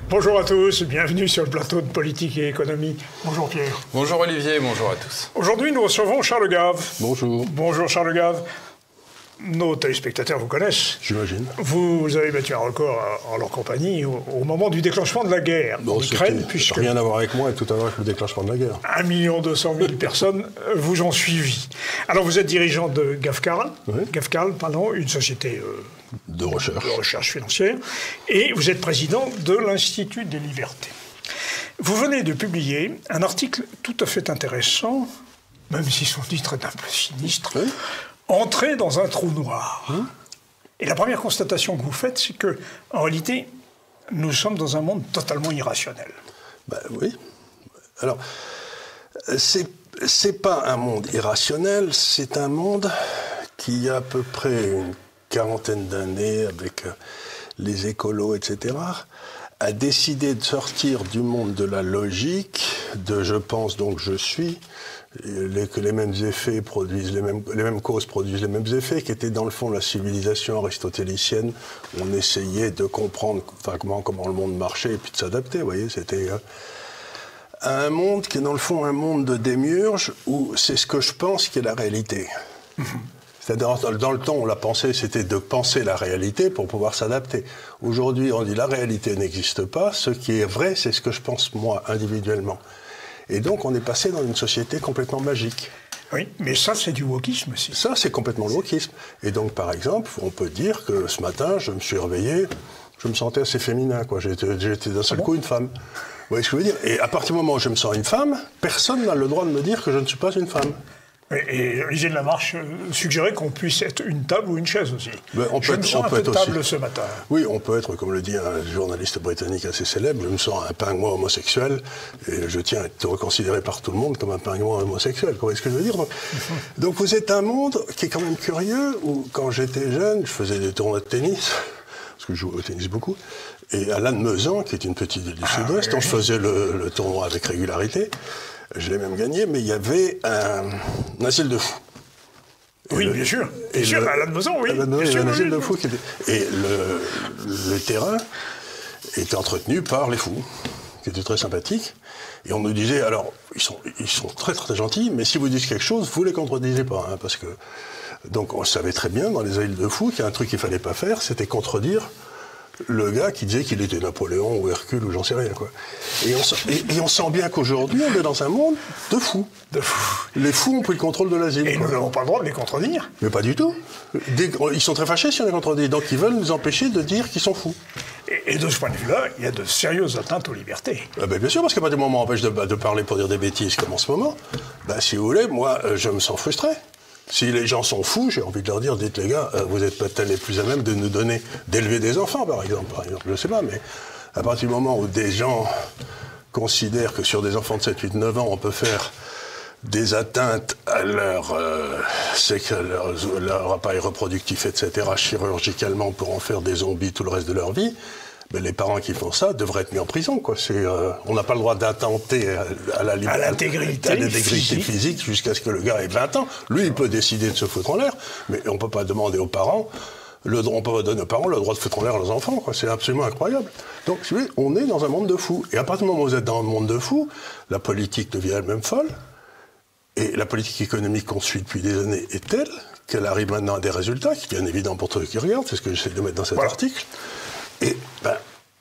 Bonjour à tous, bienvenue sur le plateau de Politique et Économie. Bonjour Pierre. Bonjour Olivier, bonjour à tous. Aujourd'hui, nous recevons Charles Gave. Bonjour. Bonjour Charles Gave. Nos téléspectateurs vous connaissent. J'imagine. Vous avez battu un record en leur compagnie au moment du déclenchement de la guerre en Ukraine, puisque rien à voir avec moi et tout à voir avec le déclenchement de la guerre. 1 200 000 personnes vous ont suivi. Alors vous êtes dirigeant de GAFCAL, oui. Une société de recherche financière, et vous êtes président de l'Institut des libertés. Vous venez de publier un article tout à fait intéressant, même si son titre est un peu sinistre, oui. Entrer dans un trou noir. Et la première constatation que vous faites, c'est que, en réalité, nous sommes dans un monde totalement irrationnel. Ben oui. Alors, c'est pas un monde irrationnel, c'est un monde qui a à peu près une quarantaine d'années, avec les écolos, etc., a décidé de sortir du monde de la logique, de je pense donc je suis, que les mêmes effets produisent les mêmes causes produisent les mêmes effets, qui était dans le fond la civilisation aristotélicienne. On essayait de comprendre comment le monde marchait et puis de s'adapter, vous voyez, c'était un monde qui est dans le fond un monde de démiurge où c'est ce que je pense qui est la réalité. C'est-à-dire, dans le temps, on l'a pensé, c'était de penser la réalité pour pouvoir s'adapter. Aujourd'hui, on dit la réalité n'existe pas, ce qui est vrai, c'est ce que je pense moi, individuellement. Et donc, on est passé dans une société complètement magique. Oui, mais ça, c'est du wokisme aussi. Ça, c'est complètement le wokisme. Et donc, par exemple, on peut dire que ce matin, je me suis réveillé, je me sentais assez féminin, quoi. J'étais d'un seul coup une femme. Vous voyez ce que je veux dire? Et à partir du moment où je me sens une femme, personne n'a le droit de me dire que je ne suis pas une femme. Et Olivier de Lamarche suggérait qu'on puisse être une table ou une chaise aussi. Je me sens un peu table ce matin. Oui, on peut être, comme le dit un journaliste britannique assez célèbre, je me sens un pingouin homosexuel et je tiens à être reconsidéré par tout le monde comme un pingouin homosexuel. Vous voyez ce que je veux dire? Donc vous êtes un monde qui est quand même curieux, où quand j'étais jeune, je faisais des tournois de tennis, parce que je joue au tennis beaucoup, et à Lannemezan, qui est une petite ville du Sud-Ouest, dont je faisais le tournoi avec régularité. Je l'ai même gagné, mais il y avait un asile de fous. Oui, bien sûr. Bien sûr, à Lannemezan, oui. À Lannemezan, il y avait un asile de fous qui était... Et le terrain était entretenu par les fous, qui étaient très sympathiques. Et on nous disait, alors, ils sont très très gentils, mais si vous dites quelque chose, vous les contredisez pas, hein, parce que... Donc on savait très bien, dans les asiles de fous, qu'il y a un truc qu'il fallait pas faire, c'était contredire le gars qui disait qu'il était Napoléon ou Hercule ou j'en sais rien, quoi. Et on sent bien qu'aujourd'hui, on est dans un monde de fous. Les fous ont pris le contrôle de l'asile. Et nous n'avons pas le droit de les contredire. Mais pas du tout. Ils sont très fâchés si on les contredit. Donc ils veulent nous empêcher de dire qu'ils sont fous. Et de ce point de vue-là, il y a de sérieuses atteintes aux libertés. Bien sûr, parce qu'à partir du moment où on empêche de parler pour dire des bêtises comme en ce moment, si vous voulez, moi, je me sens frustré. Si les gens sont fous, j'ai envie de leur dire, dites les gars, vous n'êtes pas les plus à même de nous donner, d'élever des enfants, par exemple, je ne sais pas, mais à partir du moment où des gens considèrent que sur des enfants de 7, 8, 9 ans, on peut faire des atteintes à leur appareil reproductif, etc., chirurgicalement pour en faire des zombies tout le reste de leur vie, mais les parents qui font ça devraient être mis en prison, quoi. On n'a pas le droit d'attenter à l'intégrité physique jusqu'à ce que le gars ait 20 ans. Lui, il peut décider de se foutre en l'air, mais on ne peut pas demander aux parents, on peut pas donner aux parents le droit de foutre en l'air leurs enfants, quoi. C'est absolument incroyable. Donc, si vous voulez, on est dans un monde de fous. Et à partir du moment où vous êtes dans un monde de fous, la politique devient elle-même folle. Et la politique économique qu'on suit depuis des années est telle qu'elle arrive maintenant à des résultats qui sont bien évidents pour tous ceux qui regardent. C'est ce que j'essaie de mettre dans cet article. Et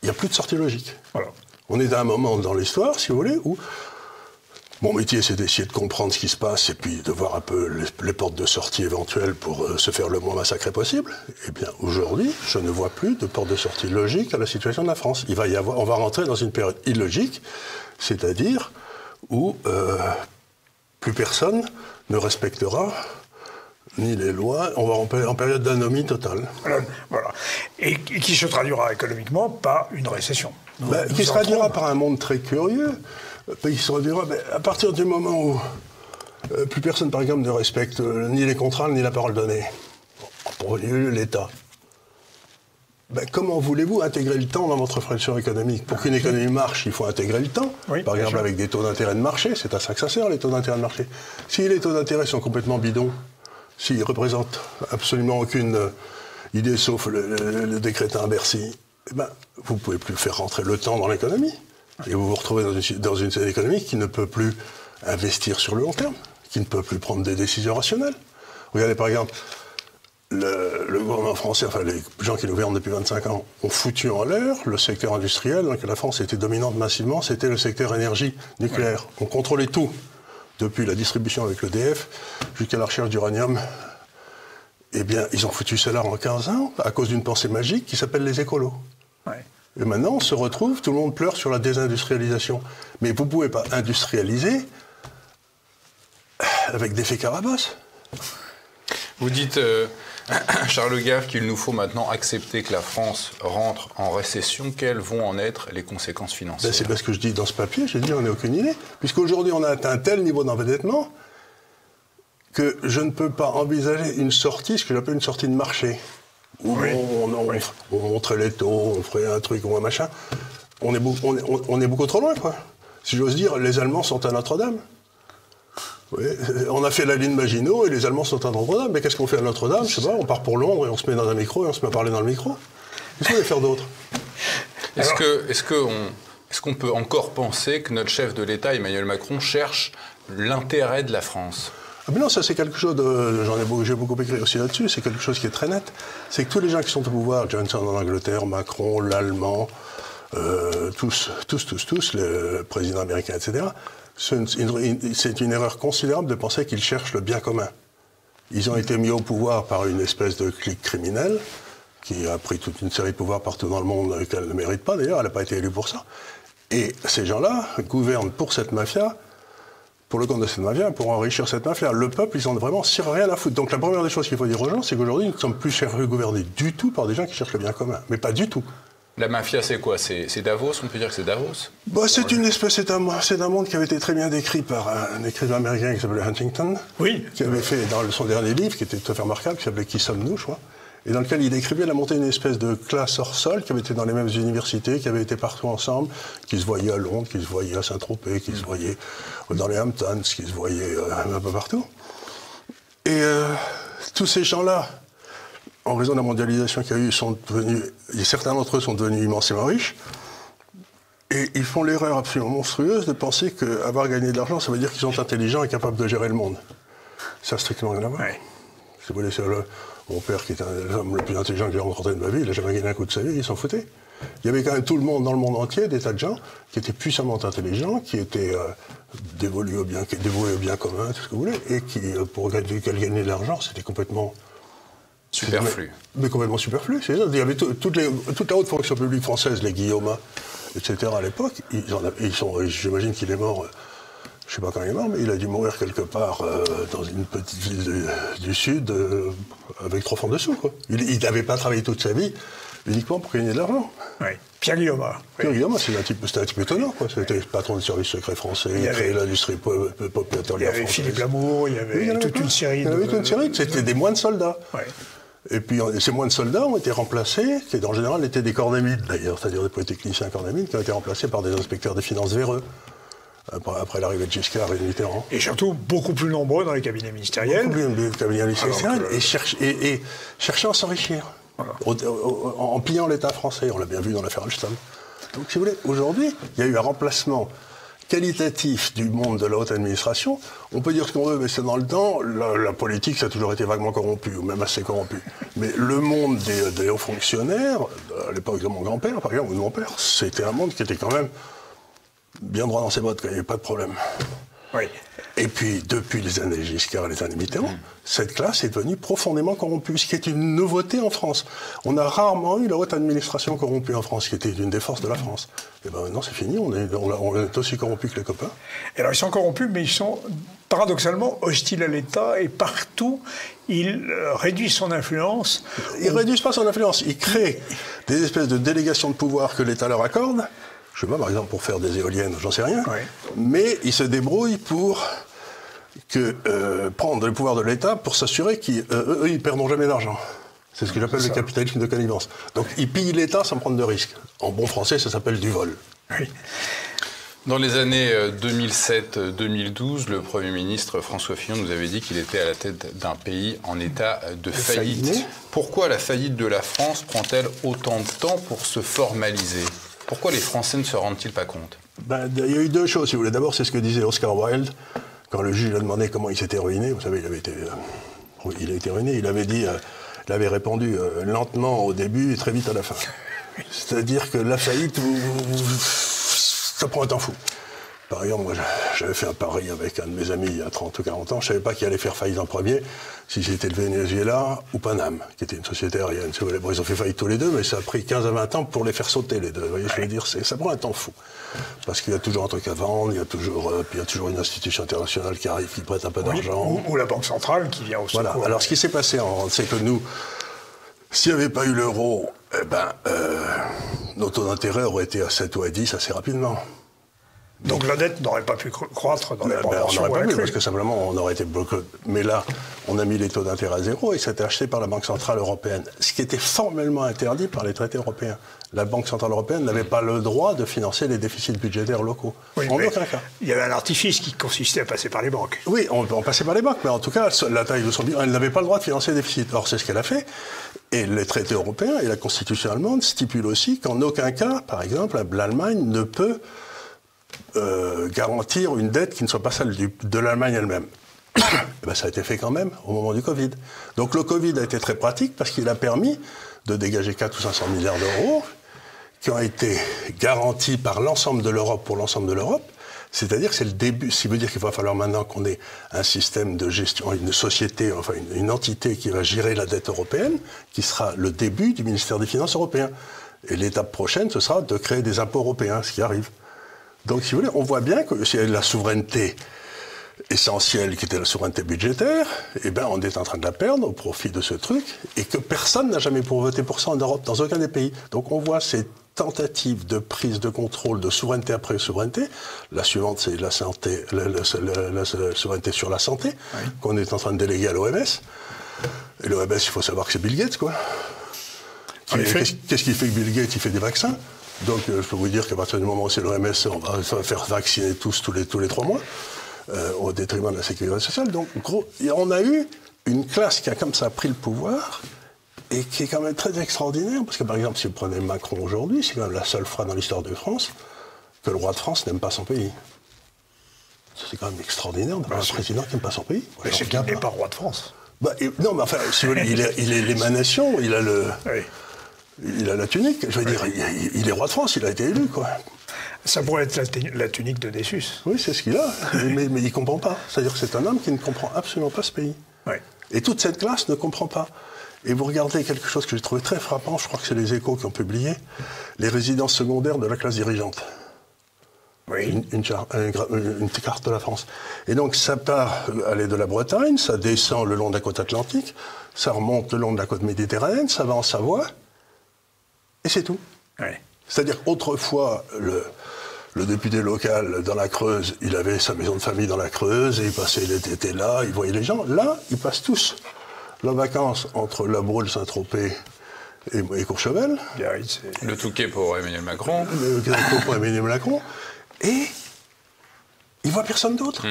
il n'y a plus de sortie logique. Voilà. On est à un moment dans l'histoire, si vous voulez, où mon métier, c'est d'essayer de comprendre ce qui se passe et puis de voir un peu les portes de sortie éventuelles pour se faire le moins massacrer possible. Eh bien, aujourd'hui, je ne vois plus de porte de sortie logique à la situation de la France. On va rentrer dans une période illogique, c'est-à-dire où plus personne ne respectera ni les lois, on va en période d'anomie totale. Voilà. Et qui se traduira économiquement par une récession. Qui se traduira par un monde très curieux. Qui se traduira à partir du moment où plus personne, par exemple, ne respecte ni les contrats ni la parole donnée. Pour l'État. Comment voulez-vous intégrer le temps dans votre fonction économique? Pour qu'une économie marche, il faut intégrer le temps. Oui, par exemple, avec des taux d'intérêt de marché, c'est à ça que ça sert, les taux d'intérêt de marché. Si les taux d'intérêt sont complètement bidons, s'ils ne représentent absolument aucune idée, sauf le décrétin à Bercy, eh ben, vous ne pouvez plus faire rentrer le temps dans l'économie. Et vous vous retrouvez dans une économie qui ne peut plus investir sur le long terme, qui ne peut plus prendre des décisions rationnelles. Regardez par exemple, le gouvernement français, enfin les gens qui nous gouvernent depuis 25 ans, ont foutu en l'air le secteur industriel, dans lequel la France était dominante massivement, c'était le secteur énergie nucléaire. On contrôlait tout, depuis la distribution avec l'EDF jusqu'à la recherche d'uranium. Eh bien, ils ont foutu cela en 15 ans à cause d'une pensée magique qui s'appelle les écolos. Ouais. Et maintenant, on se retrouve, tout le monde pleure sur la désindustrialisation. Mais vous ne pouvez pas industrialiser avec des faits Carabosse. Vous dites, Charles Gave, qu'il nous faut maintenant accepter que la France rentre en récession. Quelles vont en être les conséquences financières? C'est parce que je dis dans ce papier, j'ai dit on n'a aucune idée. Puisqu'aujourd'hui, on a atteint un tel niveau d'endettement que je ne peux pas envisager une sortie, ce que j'appelle une sortie de marché. Où oui. on montrait les taux, on ferait un truc ou un machin. On est beaucoup trop loin, quoi. Si j'ose dire, les Allemands sont à Notre-Dame. Oui, on a fait la ligne Maginot et les Allemands sont à Notre-Dame. Mais qu'est-ce qu'on fait à Notre-Dame? Je sais pas, on part pour Londres et on se met dans un micro et on se met à parler dans le micro. Qu'est-ce qu'on va faire d'autre? Est-ce qu'on peut encore penser que notre chef de l'État, Emmanuel Macron, cherche l'intérêt de la France? Ah mais non, ça c'est quelque chose j'ai beaucoup écrit aussi là-dessus, c'est quelque chose qui est très net. C'est que tous les gens qui sont au pouvoir, Johnson en Angleterre, Macron, l'Allemand, tous, le président américain, etc., c'est une erreur considérable de penser qu'ils cherchent le bien commun. Ils ont été mis au pouvoir par une espèce de clique criminelle qui a pris toute une série de pouvoirs partout dans le monde qu'elle ne mérite pas d'ailleurs, elle n'a pas été élue pour ça. Et ces gens-là gouvernent pour cette mafia, pour le compte de cette mafia, pour enrichir cette mafia. Le peuple, ils en ont vraiment rien à foutre. Donc la première des choses qu'il faut dire aux gens, c'est qu'aujourd'hui, nous ne sommes plus gouvernés du tout par des gens qui cherchent le bien commun. Mais pas du tout. La mafia, c'est quoi? C'est Davos? On peut dire que c'est Davos? C'est un monde qui avait été très bien décrit par un écrivain américain qui s'appelait Huntington, qui avait fait dans son dernier livre, qui était tout à fait remarquable, qui s'appelait Qui sommes-nous, je crois, et dans lequel il décrivait la montée d'une espèce de classe hors sol qui avait été dans les mêmes universités, qui avait été partout ensemble, qui se voyait à Londres, qui se voyait à Saint-Tropez, qui se voyait dans les Hamptons, qui se voyait un peu partout. Et tous ces gens-là, en raison de la mondialisation qu'il y a eu, certains d'entre eux sont devenus immensément riches, et ils font l'erreur absolument monstrueuse de penser qu'avoir gagné de l'argent, ça veut dire qu'ils sont intelligents et capables de gérer le monde. Ça a strictement rien à voir. Ouais. Si vous voulez, mon père, qui est l'homme le plus intelligent que j'ai rencontré de ma vie, il n'a jamais gagné un coup de sa vie, il s'en foutait. Il y avait quand même tout le monde, dans le monde entier, des tas de gens qui étaient puissamment intelligents, qui étaient dévoués au bien commun, tout ce que vous voulez, et qui, pour gagner de l'argent, c'était complètement... superflu. Mais complètement superflu, c'est ça. Il y avait toute la haute fonction publique française, les Guillaume, etc. à l'époque, j'imagine qu'il est mort, je ne sais pas quand il est mort, mais il a dû mourir quelque part dans une petite ville du Sud avec 3 francs de sous, quoi. Il n'avait pas travaillé toute sa vie uniquement pour gagner de l'argent. Oui. Pierre Guillaume. Pierre Guillaume, c'était un type étonnant, quoi. C'était le patron du service secret français, il créé l'industrie pétrolière française. Il y avait Philippe Lamour, il y avait toute une série de... Il y avait toute une série, c'était des moines soldats. Ouais. Et puis ces moines soldats ont été remplacés, qui en général étaient des cornémides d'ailleurs, c'est-à-dire des polytechniciens cornémides, qui ont été remplacés par des inspecteurs des finances véreux, après l'arrivée de Giscard et de Mitterrand. Et surtout beaucoup plus nombreux dans les cabinets ministériels. Beaucoup plus nombreux dans les cabinets ministériels, et cherchant à s'enrichir, voilà. En pillant l'État français, on l'a bien vu dans l'affaire Alstom. Donc si vous voulez, aujourd'hui, il y a eu un remplacement qualitatif du monde de la haute administration. On peut dire ce qu'on veut, mais c'est dans le temps, la politique, ça a toujours été vaguement corrompu, ou même assez corrompu. Mais le monde des hauts fonctionnaires, à l'époque de mon grand-père, par exemple, ou de mon père, c'était un monde qui était quand même bien droit dans ses bottes, il n'y avait pas de problème. Oui. Et puis, depuis les années Giscard et les années Mitterrand, cette classe est devenue profondément corrompue, ce qui est une nouveauté en France. On a rarement eu la haute administration corrompue en France, qui était une des forces de la France. Et bien maintenant, c'est fini, on est aussi corrompus que les copains. Et alors, ils sont corrompus, mais ils sont paradoxalement hostiles à l'État, et partout, ils réduisent son influence. Ils ne réduisent pas son influence, ils créent des espèces de délégations de pouvoir que l'État leur accorde. Je ne sais pas, par exemple, pour faire des éoliennes, j'en sais rien. Oui. Mais ils se débrouillent pour prendre le pouvoir de l'État pour s'assurer qu'eux, ils ne perdront jamais d'argent. C'est ce que j'appelle le capitalisme de connivence. Donc, ils pillent l'État sans prendre de risques. En bon français, ça s'appelle du vol. Oui. Dans les années 2007-2012, le Premier ministre François Fillon nous avait dit qu'il était à la tête d'un pays en état de faillite. Pourquoi la faillite de la France prend-elle autant de temps pour se formaliser? Pourquoi les Français ne se rendent-ils pas compte? Il y a eu deux choses, si vous voulez. D'abord, c'est ce que disait Oscar Wilde, quand le juge lui a demandé comment il s'était ruiné. Vous savez, il a été ruiné. Il avait répondu lentement au début et très vite à la fin. C'est-à-dire que la faillite, ça prend un temps fou. Par exemple, moi, j'avais fait un pari avec un de mes amis il y a 30 ou 40 ans. Je ne savais pas qui allait faire faillite en premier, si c'était le Venezuela ou Paname, qui était une société aérienne. Bon, ils ont fait faillite tous les deux, mais ça a pris 15 à 20 ans pour les faire sauter, les deux. Vous voyez, je veux dire, ça prend un temps fou. Parce qu'il y a toujours un truc à vendre, il y a toujours une institution internationale qui arrive, qui prête un peu d'argent. Ou la Banque centrale qui vient au secours. Voilà. Alors, ce qui s'est passé, c'est que nous, s'il n'y avait pas eu l'euro, nos taux d'intérêt auraient été à 7 ou à 10 assez rapidement. Donc la dette n'aurait pas pu croître dans les proportions. On n'aurait pas pu, parce que simplement on aurait été bloqué. Mais là, on a mis les taux d'intérêt à zéro et c'était acheté par la Banque Centrale Européenne. Ce qui était formellement interdit par les traités européens. La Banque Centrale Européenne n'avait pas le droit de financer les déficits budgétaires locaux. Oui, en aucun cas. Il y avait un artifice qui consistait à passer par les banques. Oui, on passait par les banques, mais en tout cas, la taille de son bilan, elle n'avait pas le droit de financer les déficits. Or, c'est ce qu'elle a fait. Et les traités européens et la Constitution allemande stipulent aussi qu'en aucun cas, par exemple, l'Allemagne ne peut garantir une dette qui ne soit pas celle de l'Allemagne elle-même. Ça a été fait quand même au moment du Covid. Donc le Covid a été très pratique parce qu'il a permis de dégager 400 ou 500 milliards d'euros qui ont été garantis par l'ensemble de l'Europe pour l'ensemble de l'Europe. C'est-à-dire que c'est le début, ce qui veut dire qu'il va falloir maintenant qu'on ait un système de gestion, une société, enfin une entité qui va gérer la dette européenne, qui sera le début du ministère des Finances européen. Et l'étape prochaine, ce sera de créer des impôts européens, ce qui arrive. Donc, si vous voulez, on voit bien que s'il y a la souveraineté essentielle qui était la souveraineté budgétaire, on est en train de la perdre au profit de ce truc, et que personne n'a jamais voté pour ça en Europe, dans aucun des pays. Donc, on voit ces tentatives de prise de contrôle de souveraineté après souveraineté. La suivante, c'est la santé, la souveraineté sur la santé, qu'on est en train de déléguer à l'OMS. Et l'OMS, il faut savoir que c'est Bill Gates, quoi. Qu'est-ce qui fait que Bill Gates, il fait des vaccins? Donc, je peux vous dire qu'à partir du moment où c'est l'OMS, on va faire vacciner tous les 3 mois, au détriment de la sécurité sociale. Donc, on a eu une classe qui a comme ça pris le pouvoir et qui est quand même très extraordinaire. Parce que, par exemple, si vous prenez Macron aujourd'hui, c'est quand même la seule fois dans l'histoire de France que le roi de France n'aime pas son pays. C'est quand même extraordinaire d'avoir un président qui n'aime pas son pays. Mais c'est qu'il n'est pas roi de France. Non, mais enfin, si vous voulez, il est l'émanation, il a le... Oui. Il a la tunique, je veux dire, il est roi de France, il a été élu, quoi. Ça pourrait être la tunique de Désus. Oui, c'est ce qu'il a, mais il ne comprend pas. C'est-à-dire que c'est un homme qui ne comprend absolument pas ce pays. Oui. Et toute cette classe ne comprend pas. Et vous regardez quelque chose que j'ai trouvé très frappant, je crois que c'est les Échos qui ont publié, les résidences secondaires de la classe dirigeante. Oui. Une carte de la France. Et donc ça part aller de la Bretagne, ça descend le long de la côte atlantique, ça remonte le long de la côte méditerranéenne, ça va en Savoie, et c'est tout. Oui. C'est-à-dire qu'autrefois, le député local dans la Creuse, il avait sa maison de famille dans la Creuse, et il passait l'été là, il voyait les gens. Là, ils passent tous leurs vacances entre La Baule, Saint-Tropez et Courchevel. Le Touquet pour Emmanuel Macron. Le Touquet pour Emmanuel Macron. Et ils ne voient personne d'autre.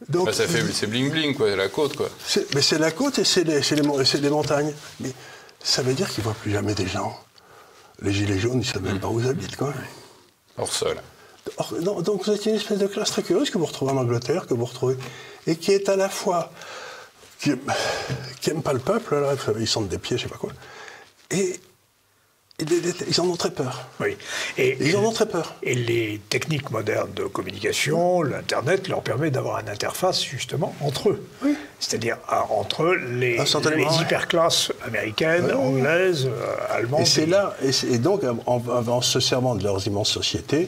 Donc, c'est bling-bling, quoi, c'est la côte, quoi. Mais c'est la côte et c'est les montagnes. Mais ça veut dire qu'ils ne voient plus jamais des gens. Les gilets jaunes, ils ne savent même pas où ils habitent, quoi. Hors sol. Non, donc vous êtes une espèce de classe très curieuse que vous retrouvez en Angleterre, que vous retrouvez, et qui est à la fois... qui n'aime pas le peuple, là, vous savez, ils sentent des pieds, je ne sais pas quoi. Et ils en ont très peur. Oui. Ils en ont très peur. Et les techniques modernes de communication, l'Internet, leur permet d'avoir une interface, justement, entre eux. Oui. C'est-à-dire entre les hyperclasses américaines, anglaises, allemandes. Et c'est là, et donc, en se servant de leurs immenses sociétés,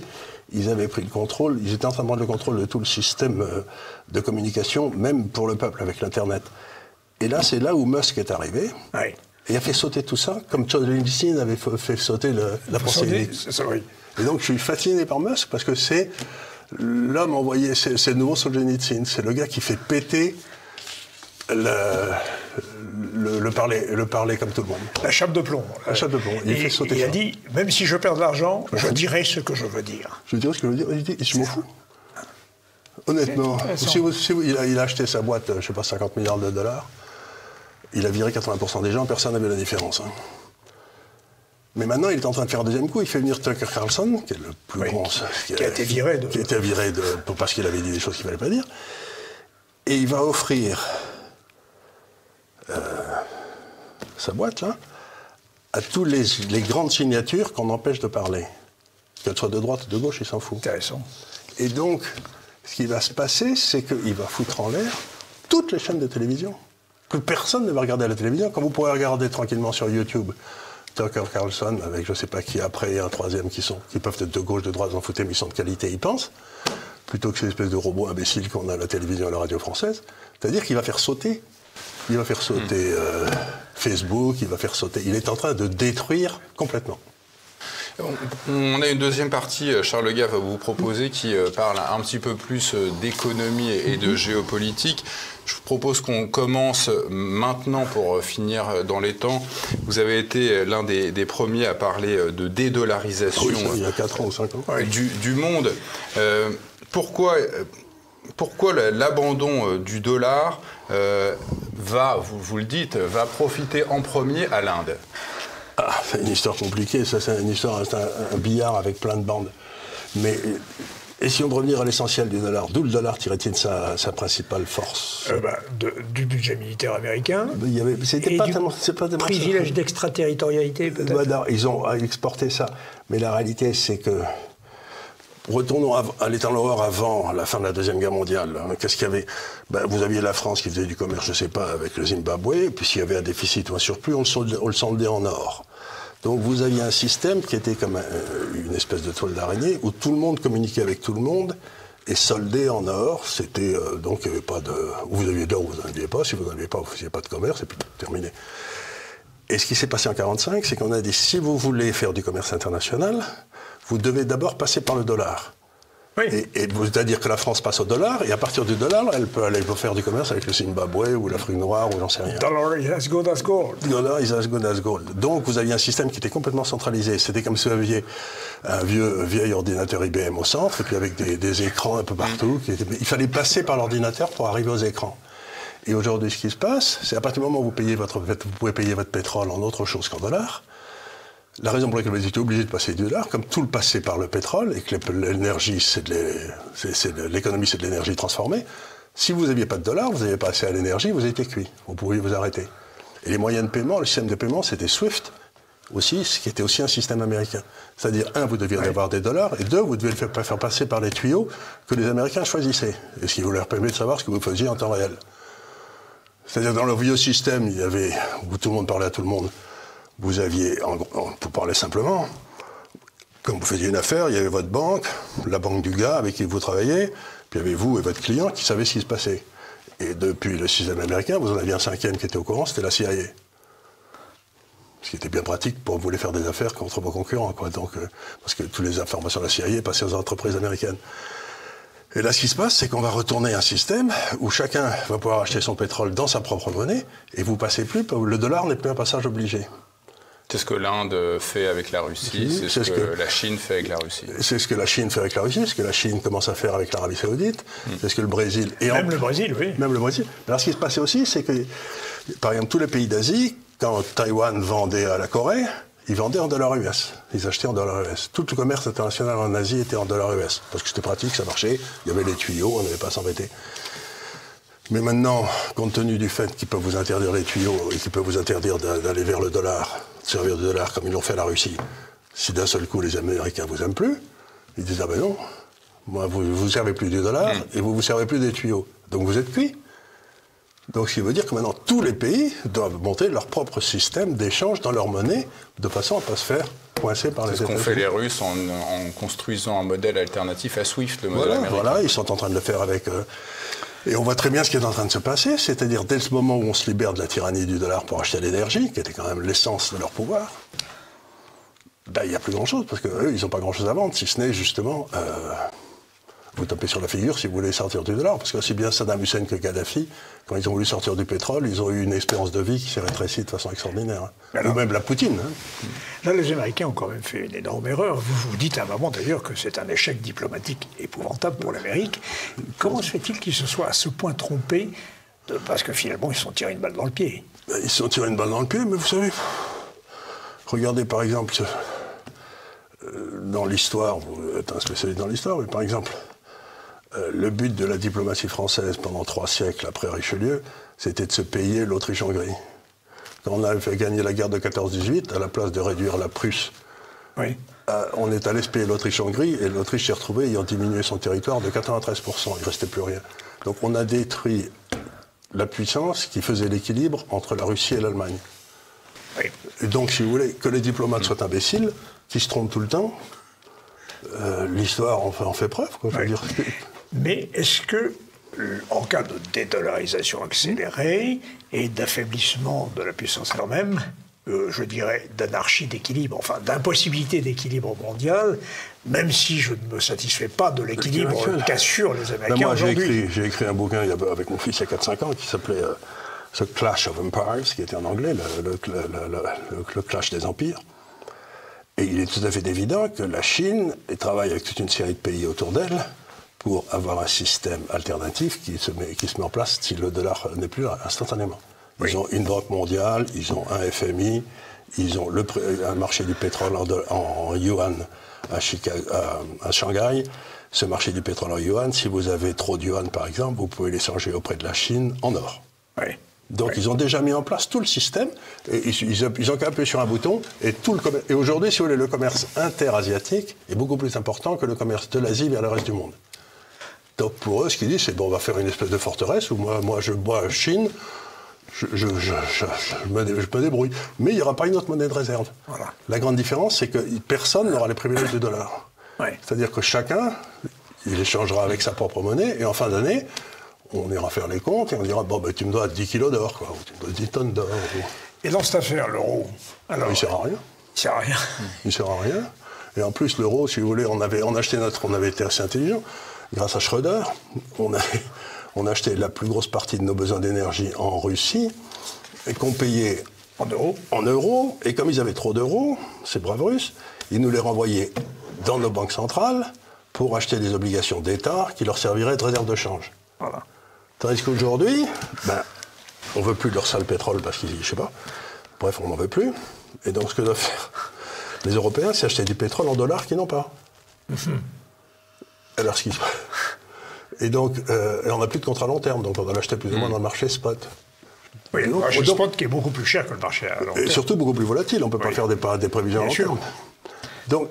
ils avaient pris le contrôle, ils étaient en train de prendre le contrôle de tout le système de communication, même pour le peuple, avec l'Internet. Et là, c'est là où Musk est arrivé. Oui. Et il a fait sauter tout ça, comme Solzhenitsyn avait fait sauter la pensée unique. Oui. Et donc, je suis fasciné par Musk, parce que c'est l'homme envoyé, c'est le nouveau Solzhenitsyn, c'est le gars qui fait péter le parler comme tout le monde. La chape de plomb. La chape de plomb. Il fait sauter il ça. a dit, même si je perds de l'argent, je dirai ce que je veux dire. Je dirai ce que je veux dire. Je m'en fous. Honnêtement, il a acheté sa boîte, je ne sais pas, 50 milliards de dollars. Il a viré 80% des gens, personne n'a vu la différence. Hein. Mais maintenant, il est en train de faire un deuxième coup. Il fait venir Tucker Carlson, qui est le plus grand... Qui a été viré parce qu'il avait dit des choses qu'il ne fallait pas dire. Et il va offrir sa boîte, là, à tous les grandes signatures qu'on empêche de parler. Qu'elles soient de droite ou de gauche, il s'en fout. Intéressant. Et donc, ce qui va se passer, c'est qu'il va foutre en l'air toutes les chaînes de télévision. Que personne ne va regarder à la télévision. Quand vous pourrez regarder tranquillement sur YouTube Tucker Carlson, avec je ne sais pas qui après, et un troisième qui peuvent être de gauche, de droite, en fouter, mais ils sont de qualité, ils pensent, plutôt que ces espèces de robots imbéciles qu'on a à la télévision et à la radio française. C'est-à-dire qu'il va faire sauter. Il va faire sauter Facebook, il va faire sauter... Il est en train de détruire complètement. On a une deuxième partie, Charles Gave va vous proposer, qui parle un petit peu plus d'économie et de géopolitique. Je vous propose qu'on commence maintenant pour finir dans les temps. Vous avez été l'un des premiers à parler de dédollarisation il y a 4 ans ou 5 ans. Du monde. Pourquoi l'abandon du dollar vous le dites, va profiter en premier à l'Inde? C'est une histoire compliquée, ça c'est une histoire, c'est un billard avec plein de bandes. Mais essayons de revenir à l'essentiel du dollar. D'où le dollar tirait-il sa principale force? Du budget militaire américain. C'était pas tellement privilège d'extraterritorialité peut-être. Ils ont exporté ça. Mais la réalité c'est que, retournons à l'état d'horreur avant la fin de la Deuxième Guerre mondiale. Qu'est-ce qu'il y avait? Vous aviez la France qui faisait du commerce, je ne sais pas, avec le Zimbabwe, et puis s'il y avait un déficit ou un surplus, on le soldait en or. Donc vous aviez un système qui était comme une espèce de toile d'araignée, où tout le monde communiquait avec tout le monde, et soldé en or. C'était donc il n'y avait pas de... Vous aviez de l'or, vous n'en aviez pas. Si vous n'en aviez pas, vous ne faisiez pas de commerce, et puis terminé. Et ce qui s'est passé en 1945, c'est qu'on a dit, si vous voulez faire du commerce international, vous devez d'abord passer par le dollar. Oui. Et c'est-à-dire que la France passe au dollar, et à partir du dollar, elle peut aller faire du commerce avec le Zimbabwe ou l'Afrique noire ou j'en sais rien. Dollar is as good as gold. Dollar is as good as gold. Donc vous aviez un système qui était complètement centralisé. C'était comme si vous aviez un vieil ordinateur IBM au centre, et puis avec des écrans un peu partout. Il fallait passer par l'ordinateur pour arriver aux écrans. Et aujourd'hui, ce qui se passe, c'est à partir du moment où vous pouvez payer votre pétrole en autre chose qu'en dollars. La raison pour laquelle vous étiez obligé de passer du dollar, comme tout le passait par le pétrole, et que l'énergie, l'économie, c'est de l'énergie transformée, si vous n'aviez pas de dollars, vous n'aviez pas accès à l'énergie, vous étiez cuit. Vous pouviez vous arrêter. Et les moyens de paiement, le système de paiement, c'était SWIFT, aussi, ce qui était aussi un système américain. C'est-à-dire, un, vous deviez avoir des dollars, et deux, vous deviez le faire passer par les tuyaux que les Américains choisissaient. Et ce qui vous leur permet de savoir ce que vous faisiez en temps réel. C'est-à-dire, dans le vieux système, il y avait, où tout le monde parlait à tout le monde, vous aviez, pour parler simplement, comme vous faisiez une affaire, il y avait votre banque, la banque du gars avec qui vous travaillez, puis il y avait vous et votre client qui savaient ce qui se passait. Et depuis le système américain, vous en aviez un cinquième qui était au courant, c'était la CIA. Ce qui était bien pratique pour vous faire des affaires contre vos concurrents, quoi. Donc, parce que toutes les informations de la CIA passaient aux entreprises américaines. Et là, ce qui se passe, c'est qu'on va retourner à un système où chacun va pouvoir acheter son pétrole dans sa propre monnaie, et vous passez plus, le dollar n'est plus un passage obligé. C'est ce que l'Inde fait avec la Russie, c'est ce que la Chine fait avec la Russie. C'est ce que la Chine fait avec la Russie, c'est ce que la Chine commence à faire avec l'Arabie Saoudite, c'est ce que le Brésil... Même le Brésil, oui. Même le Brésil. Alors ce qui se passait aussi, c'est que, par exemple, tous les pays d'Asie, quand Taïwan vendait à la Corée, ils vendaient en dollars US. Ils achetaient en dollars US. Tout le commerce international en Asie était en dollars US. Parce que c'était pratique, ça marchait, il y avait les tuyaux, on n'avait pas à s'embêter. Mais maintenant, compte tenu du fait qu'ils peuvent vous interdire les tuyaux et qu'ils peuvent vous interdire d'aller vers le dollar, de servir du dollar comme ils l'ont fait à la Russie, si d'un seul coup les Américains vous aiment plus, ils disent « Ah ben non, moi vous ne servez plus du dollar et vous ne servez plus des tuyaux. Donc vous êtes cuits. » Donc ce qui veut dire que maintenant tous les pays doivent monter leur propre système d'échange dans leur monnaie de façon à ne pas se faire coincer par les États-Unis. C'est ce qu'ont fait les Russes en construisant un modèle alternatif à SWIFT, le modèle américain. Voilà, ils sont en train de le faire avec... Et on voit très bien ce qui est en train de se passer, c'est-à-dire dès ce moment où on se libère de la tyrannie du dollar pour acheter l'énergie, qui était quand même l'essence de leur pouvoir, il n'y a plus grand-chose, parce qu'eux, ils n'ont pas grand-chose à vendre, si ce n'est justement vous tapez sur la figure si vous voulez sortir du dollar. Parce que aussi bien Saddam Hussein que Kadhafi, quand ils ont voulu sortir du pétrole, ils ont eu une espérance de vie qui s'est rétrécie de façon extraordinaire. Hein. Alors, ou même la Poutine. Hein. Là, les Américains ont quand même fait une énorme erreur. Vous dites à un moment d'ailleurs que c'est un échec diplomatique épouvantable pour l'Amérique. Comment se fait-il qu'ils se soient à ce point trompés parce que finalement, ils se sont tirés une balle dans le pied. Ils se sont tirés une balle dans le pied, mais vous savez, regardez par exemple, dans l'histoire, vous êtes un spécialiste dans l'histoire, mais par exemple, le but de la diplomatie française pendant 3 siècles après Richelieu, c'était de se payer l'Autriche-Hongrie. Quand on a fait gagner la guerre de 14-18, à la place de réduire la Prusse, oui. On est allé se payer l'Autriche-Hongrie, et l'Autriche s'est retrouvée ayant diminué son territoire de 93%, il ne restait plus rien. Donc on a détruit la puissance qui faisait l'équilibre entre la Russie et l'Allemagne. Oui. Et donc, si vous voulez, que les diplomates soient imbéciles, qui se trompent tout le temps, l'histoire en fait preuve, quoi, je veux dire. Mais est-ce que, en cas de dédollarisation accélérée et d'affaiblissement de la puissance elle-même, je dirais d'anarchie d'équilibre, enfin d'impossibilité d'équilibre mondial, même si je ne me satisfais pas de l'équilibre qu'assurent les Américains aujourd'hui. J'ai écrit un bouquin avec mon fils il y a 4-5 ans qui s'appelait The Clash of Empires, qui était en anglais, le clash des empires. Et il est tout à fait évident que la Chine travaille avec toute une série de pays autour d'elle pour avoir un système alternatif qui se met en place si le dollar n'est plus là, instantanément. Ils ont une banque mondiale, ils ont un FMI, ils ont un marché du pétrole en yuan à Shanghai. Ce marché du pétrole en yuan, si vous avez trop de yuan par exemple, vous pouvez les changer auprès de la Chine en or. Oui. Donc ils ont déjà mis en place tout le système, et ils ont qu'à appuyer sur un bouton, et aujourd'hui, si vous voulez, le commerce interasiatique est beaucoup plus important que le commerce de l'Asie vers le reste du monde. Donc pour eux, ce qu'ils disent, c'est bon, on va faire une espèce de forteresse où moi Chine, je me débrouille. Mais il n'y aura pas une autre monnaie de réserve. Voilà. La grande différence, c'est que personne n'aura les privilèges du dollar. Ouais. C'est-à-dire que chacun, il échangera avec sa propre monnaie, et en fin d'année, on ira faire les comptes et on dira, bon, ben, tu me dois 10 kilos d'or, quoi, ou tu me dois 10 tonnes d'or. Et dans cette affaire, l'euro, alors... Il ne sert à rien. Il sert à rien. Il sert à rien. Et en plus, l'euro, si vous voulez, on avait été assez intelligent. Grâce à Schröder, on a acheté la plus grosse partie de nos besoins d'énergie en Russie, et qu'on payait en euros. Et comme ils avaient trop d'euros, ces braves Russes, ils nous les renvoyaient dans nos banques centrales pour acheter des obligations d'État qui leur serviraient de réserve de change. Voilà. Tandis qu'aujourd'hui, on ne veut plus de leur sale pétrole parce qu'ils, je sais pas, bref, on n'en veut plus. Et donc ce que doivent faire les Européens, c'est acheter du pétrole en dollars qu'ils n'ont pas. Alors ce qui se passe. Et donc, on n'a plus de contrat à long terme, donc on doit l'acheter plus ou moins dans le marché spot. Oui, le marché spot qui est beaucoup plus cher que le marché à long terme. Et surtout beaucoup plus volatile, on ne peut pas faire des prévisions à long terme. Donc,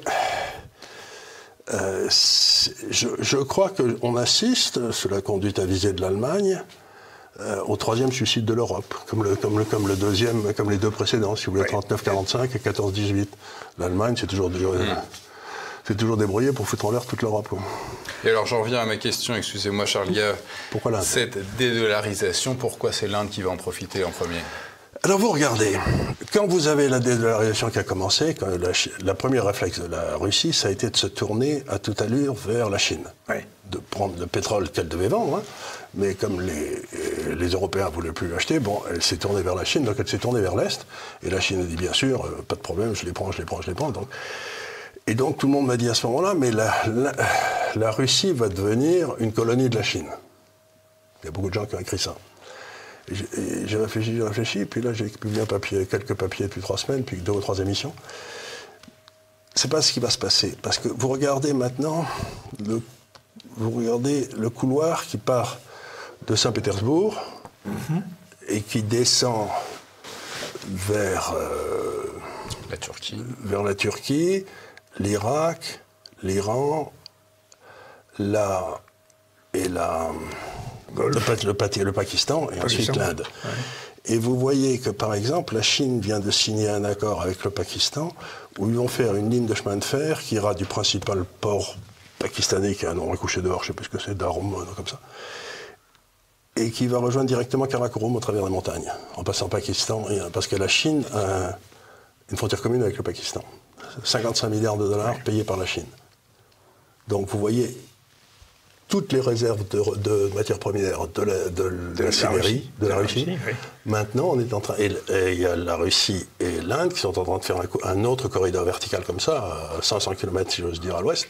je crois qu'on assiste, sous la conduite avisée de l'Allemagne, au 3e suicide de l'Europe, comme le deuxième, comme les deux précédents, si vous voulez, 39-45 et 14-18. L'Allemagne, c'est toujours débrouillé pour foutre en l'air toute l'Europe. Et alors j'en reviens à ma question, excusez-moi Charles Gave. Pourquoi l'Inde ? Cette dédollarisation, pourquoi c'est l'Inde qui va en profiter en premier ? Alors vous regardez, quand vous avez la dédollarisation qui a commencé, quand la première réflexe de la Russie, ça a été de se tourner à toute allure vers la Chine. Oui. De prendre le pétrole qu'elle devait vendre, hein, mais comme les Européens ne voulaient plus l'acheter, bon, elle s'est tournée vers la Chine, donc elle s'est tournée vers l'Est, et la Chine a dit bien sûr, pas de problème, je les prends. Et donc tout le monde m'a dit à ce moment-là, mais la Russie va devenir une colonie de la Chine. Il y a beaucoup de gens qui ont écrit ça. Et j'ai réfléchi, puis là j'ai publié quelques papiers depuis 3 semaines, puis 2 ou 3 émissions. C'est pas ce qui va se passer, parce que vous regardez maintenant, le couloir qui part de Saint-Pétersbourg et qui descend vers la Turquie, l'Irak, l'Iran, le Pakistan et ensuite l'Inde. Ouais. Et vous voyez que, par exemple, la Chine vient de signer un accord avec le Pakistan où ils vont faire une ligne de chemin de fer qui ira du principal port pakistanais, qui a un nom recouché dehors, je ne sais plus ce que c'est, Dharam, comme ça, et qui va rejoindre directement Karakorum au travers des montagnes, en passant Pakistan, parce que la Chine a une frontière commune avec le Pakistan. 55 milliards de dollars payés par la Chine. Donc vous voyez, toutes les réserves de matières premières de la Sibérie, de la Russie. Oui. Maintenant, on est en train... Et il y a la Russie et l'Inde qui sont en train de faire un autre corridor vertical comme ça, à 500 km, si j'ose dire, à l'ouest,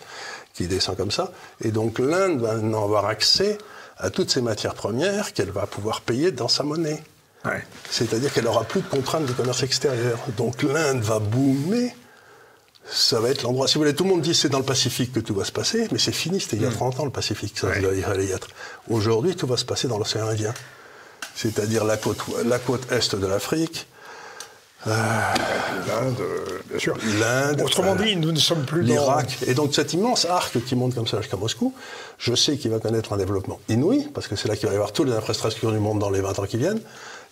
qui descend comme ça. Et donc l'Inde va maintenant avoir accès à toutes ces matières premières qu'elle va pouvoir payer dans sa monnaie. Ouais. C'est-à-dire qu'elle n'aura plus de contraintes du commerce extérieur. Donc l'Inde va boomer. Ça va être l'endroit... Si vous voulez, tout le monde dit que c'est dans le Pacifique que tout va se passer, mais c'est fini, c'était il y a 30 ans le Pacifique, ça allait y être. Aujourd'hui, tout va se passer dans l'océan Indien. C'est-à-dire la côte est de l'Afrique. L'Inde, bien sûr. L'Inde. Autrement dit, nous ne sommes plus l'Irak. Et donc cet immense arc qui monte comme ça jusqu'à Moscou, je sais qu'il va connaître un développement inouï, parce que c'est là qu'il va y avoir toutes les infrastructures du monde dans les 20 ans qui viennent.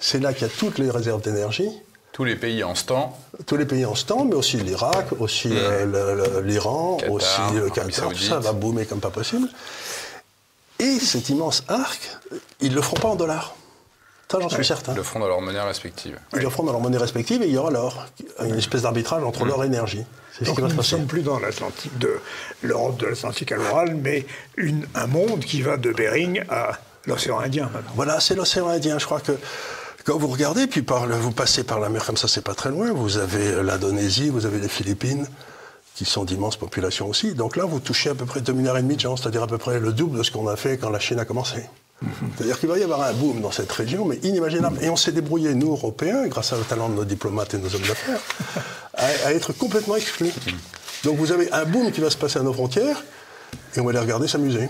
C'est là qu'il y a toutes les réserves d'énergie. Tous les pays en ce temps. Tous les pays en ce temps, mais aussi l'Irak, aussi l'Iran, Qatar, aussi le Qatar. Tout ça va boomer comme pas possible. Et cet immense arc, ils ne le feront pas en dollars. Ça, j'en suis certain. Ils le feront dans leur monnaie respective. Ils le feront dans leur monnaie respective et il y aura l'or. Une espèce d'arbitrage entre l'or et l'énergie. Donc nous ne sommes plus dans l'Atlantique de l'Europe de l'Atlantique à l'Oural, mais un monde qui va de Bering à l'océan Indien maintenant. Voilà, c'est l'océan Indien. Je crois que quand vous regardez, puis vous passez par la mer comme ça, c'est pas très loin. Vous avez l'Indonésie, vous avez les Philippines, qui sont d'immenses populations aussi. Donc là, vous touchez à peu près 2,5 milliards de gens, c'est-à-dire à peu près le double de ce qu'on a fait quand la Chine a commencé. C'est-à-dire qu'il va y avoir un boom dans cette région, mais inimaginable. Et on s'est débrouillé, nous, Européens, grâce au talent de nos diplomates et de nos hommes d'affaires, à être complètement exclus. Donc vous avez un boom qui va se passer à nos frontières, et on va les regarder s'amuser.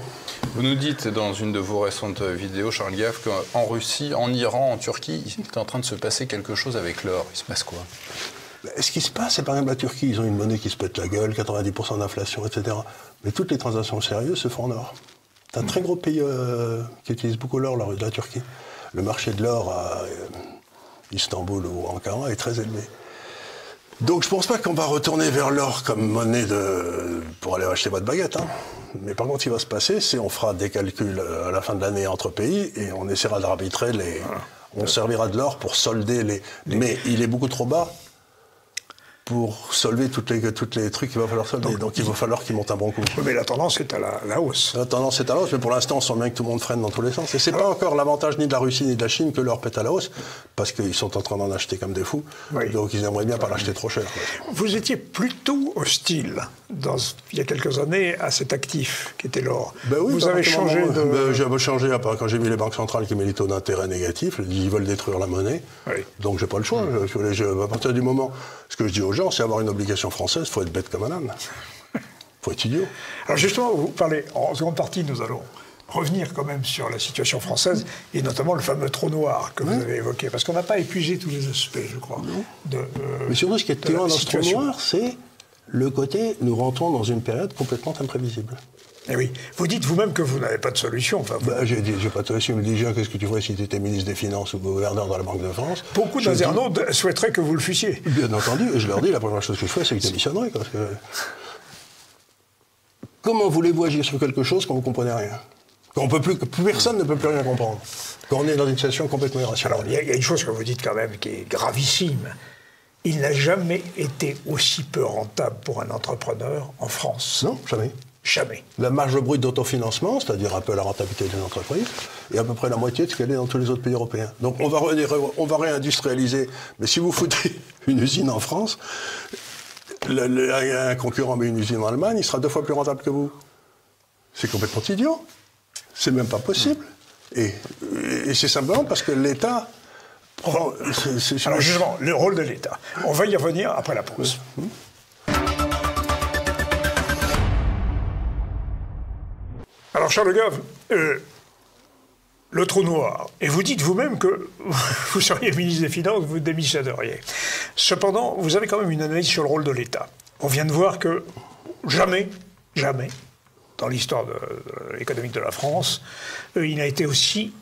Vous nous dites dans une de vos récentes vidéos, Charles Gave, qu'en Russie, en Iran, en Turquie, il est en train de se passer quelque chose avec l'or. Il se passe quoi? Ce qui se passe, c'est par exemple la Turquie. Ils ont une monnaie qui se pète la gueule, 90% d'inflation, etc. Mais toutes les transactions sérieuses se font en or. C'est un très gros pays qui utilise beaucoup l'or, la Turquie. Le marché de l'or à Istanbul ou Ankara est très élevé. Donc je ne pense pas qu'on va retourner vers l'or comme monnaie pour aller acheter votre baguette. Hein. Mais par contre, ce qui va se passer, c'est qu'on fera des calculs à la fin de l'année entre pays et on essaiera d'arbitrer les... On servira de l'or pour solder les... Mais il est beaucoup trop bas pour solver toutes les trucs qu'il va falloir solder. Donc il va falloir qu'il monte un bon coup. Oui, mais la tendance est à la hausse. La tendance est à la hausse, mais pour l'instant, on sent bien que tout le monde freine dans tous les sens. Et c'est pas encore l'avantage ni de la Russie ni de la Chine que l'or pète à la hausse, parce qu'ils sont en train d'en acheter comme des fous. Oui. Donc ils aimeraient bien pas l'acheter trop cher. Vous étiez plutôt hostile, il y a quelques années, à cet actif qui était l'or. Ben oui, vous avez changé de... J'ai changé quand j'ai vu les banques centrales qui mettent les taux d'intérêt négatifs, ils veulent détruire la monnaie. Oui. Donc j'ai pas le choix. À partir du moment... Ce que je dis aux gens, c'est avoir une obligation française, il faut être bête comme un âne. Il faut être idiot. Alors justement, vous parlez, en seconde partie, nous allons revenir quand même sur la situation française, et notamment le fameux trou noir que vous avez évoqué, parce qu'on n'a pas épuisé tous les aspects, je crois. Mais surtout, ce qui est terrible dans ce trou noir, c'est le côté, nous rentrons dans une période complètement imprévisible. Eh oui. Vous dites vous-même que vous n'avez pas de solution. Enfin, j'ai pas de solution. Je me dis, qu'est-ce que tu ferais si tu étais ministre des Finances ou gouverneur dans la Banque de France? Beaucoup d'internautes souhaiteraient que vous le fussiez. Bien entendu. Et je leur dis, la première chose que je ferais, c'est que je démissionnerais. Parce que... Comment voulez-vous agir sur quelque chose quand vous ne comprenez rien? Quand personne ne peut plus rien comprendre. Quand on est dans une situation complètement irrationnelle. Alors, il y a une chose que vous dites quand même qui est gravissime. Il n'a jamais été aussi peu rentable pour un entrepreneur en France. Non, jamais. Jamais. La marge brute d'autofinancement, c'est-à-dire un peu la rentabilité des entreprises, est à peu près la moitié de ce qu'elle est dans tous les autres pays européens. Donc on va réindustrialiser. Mais si vous foutez une usine en France, un concurrent met une usine en Allemagne, il sera 2 fois plus rentable que vous. C'est complètement idiot. C'est même pas possible. Et c'est simplement parce que l'État... Alors justement, le rôle de l'État. On va y revenir après la pause. Alors Charles Gave, le trou noir, et vous dites vous-même que vous seriez ministre des Finances, vous démissionneriez. Cependant, vous avez quand même une analyse sur le rôle de l'État. On vient de voir que jamais, dans l'histoire économique de la France, il n'a été aussi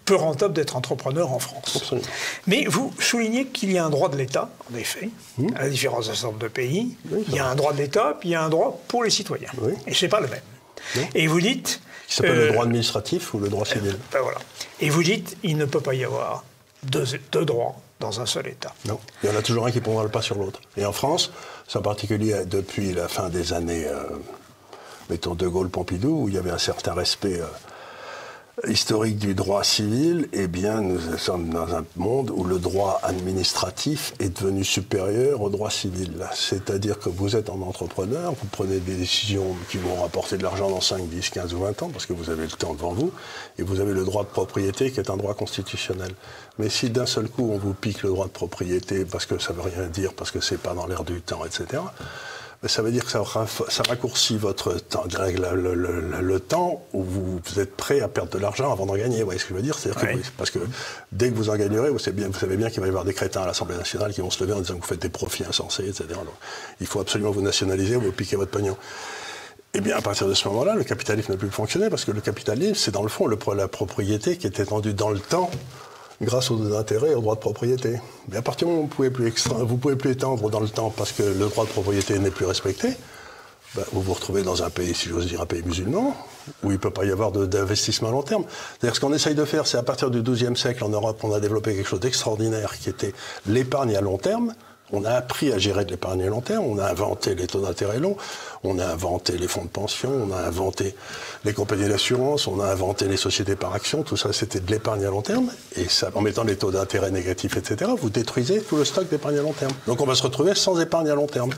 peu rentable d'être entrepreneur en France. Absolument. Mais vous soulignez qu'il y a un droit de l'État, en effet, à la différence d'un certain nombre de pays. Oui, il y a un droit de l'État, puis il y a un droit pour les citoyens. Oui. Et ce n'est pas le même. Non. Et vous dites... Qui s'appelle le droit administratif ou le droit civil. Ben voilà. Et vous dites, il ne peut pas y avoir deux droits dans un seul État. Non, il y en a toujours un qui prendra le pas sur l'autre. Et en France, c'est en particulier depuis la fin des années mettons De Gaulle-Pompidou, où il y avait un certain respect historique du droit civil, eh bien, nous sommes dans un monde où le droit administratif est devenu supérieur au droit civil. C'est-à-dire que vous êtes un entrepreneur, vous prenez des décisions qui vont rapporter de l'argent dans 5, 10, 15 ou 20 ans, parce que vous avez le temps devant vous, et vous avez le droit de propriété qui est un droit constitutionnel. Mais si d'un seul coup on vous pique le droit de propriété parce que ça ne veut rien dire, parce que c'est pas dans l'air du temps, etc., ça veut dire que ça raccourcit votre temps, le temps où vous êtes prêt à perdre de l'argent avant d'en gagner. Vous voyez ce que je veux dire? C'est-à-dire que parce que dès que vous en gagnerez, vous savez bien qu'il va y avoir des crétins à l'Assemblée nationale qui vont se lever en disant que vous faites des profits insensés, etc. Donc, il faut absolument vous nationaliser ou vous piquer votre pognon. Eh bien, à partir de ce moment-là, le capitalisme ne peut plus fonctionner parce que le capitalisme, c'est dans le fond la propriété qui est étendue dans le temps grâce aux intérêts et aux droits de propriété. Mais à partir du moment où vous pouvez plus étendre dans le temps parce que le droit de propriété n'est plus respecté, ben, vous vous retrouvez dans un pays, si j'ose dire, un pays musulman, où il ne peut pas y avoir d'investissement à long terme. C'est-à-dire ce qu'on essaye de faire, c'est à partir du XIIe siècle en Europe, on a développé quelque chose d'extraordinaire qui était l'épargne à long terme. On a appris à gérer de l'épargne à long terme, on a inventé les taux d'intérêt longs, on a inventé les fonds de pension, on a inventé les compagnies d'assurance, on a inventé les sociétés par action, tout ça c'était de l'épargne à long terme, et ça, en mettant les taux d'intérêt négatifs, etc., vous détruisez tout le stock d'épargne à long terme. Donc on va se retrouver sans épargne à long terme.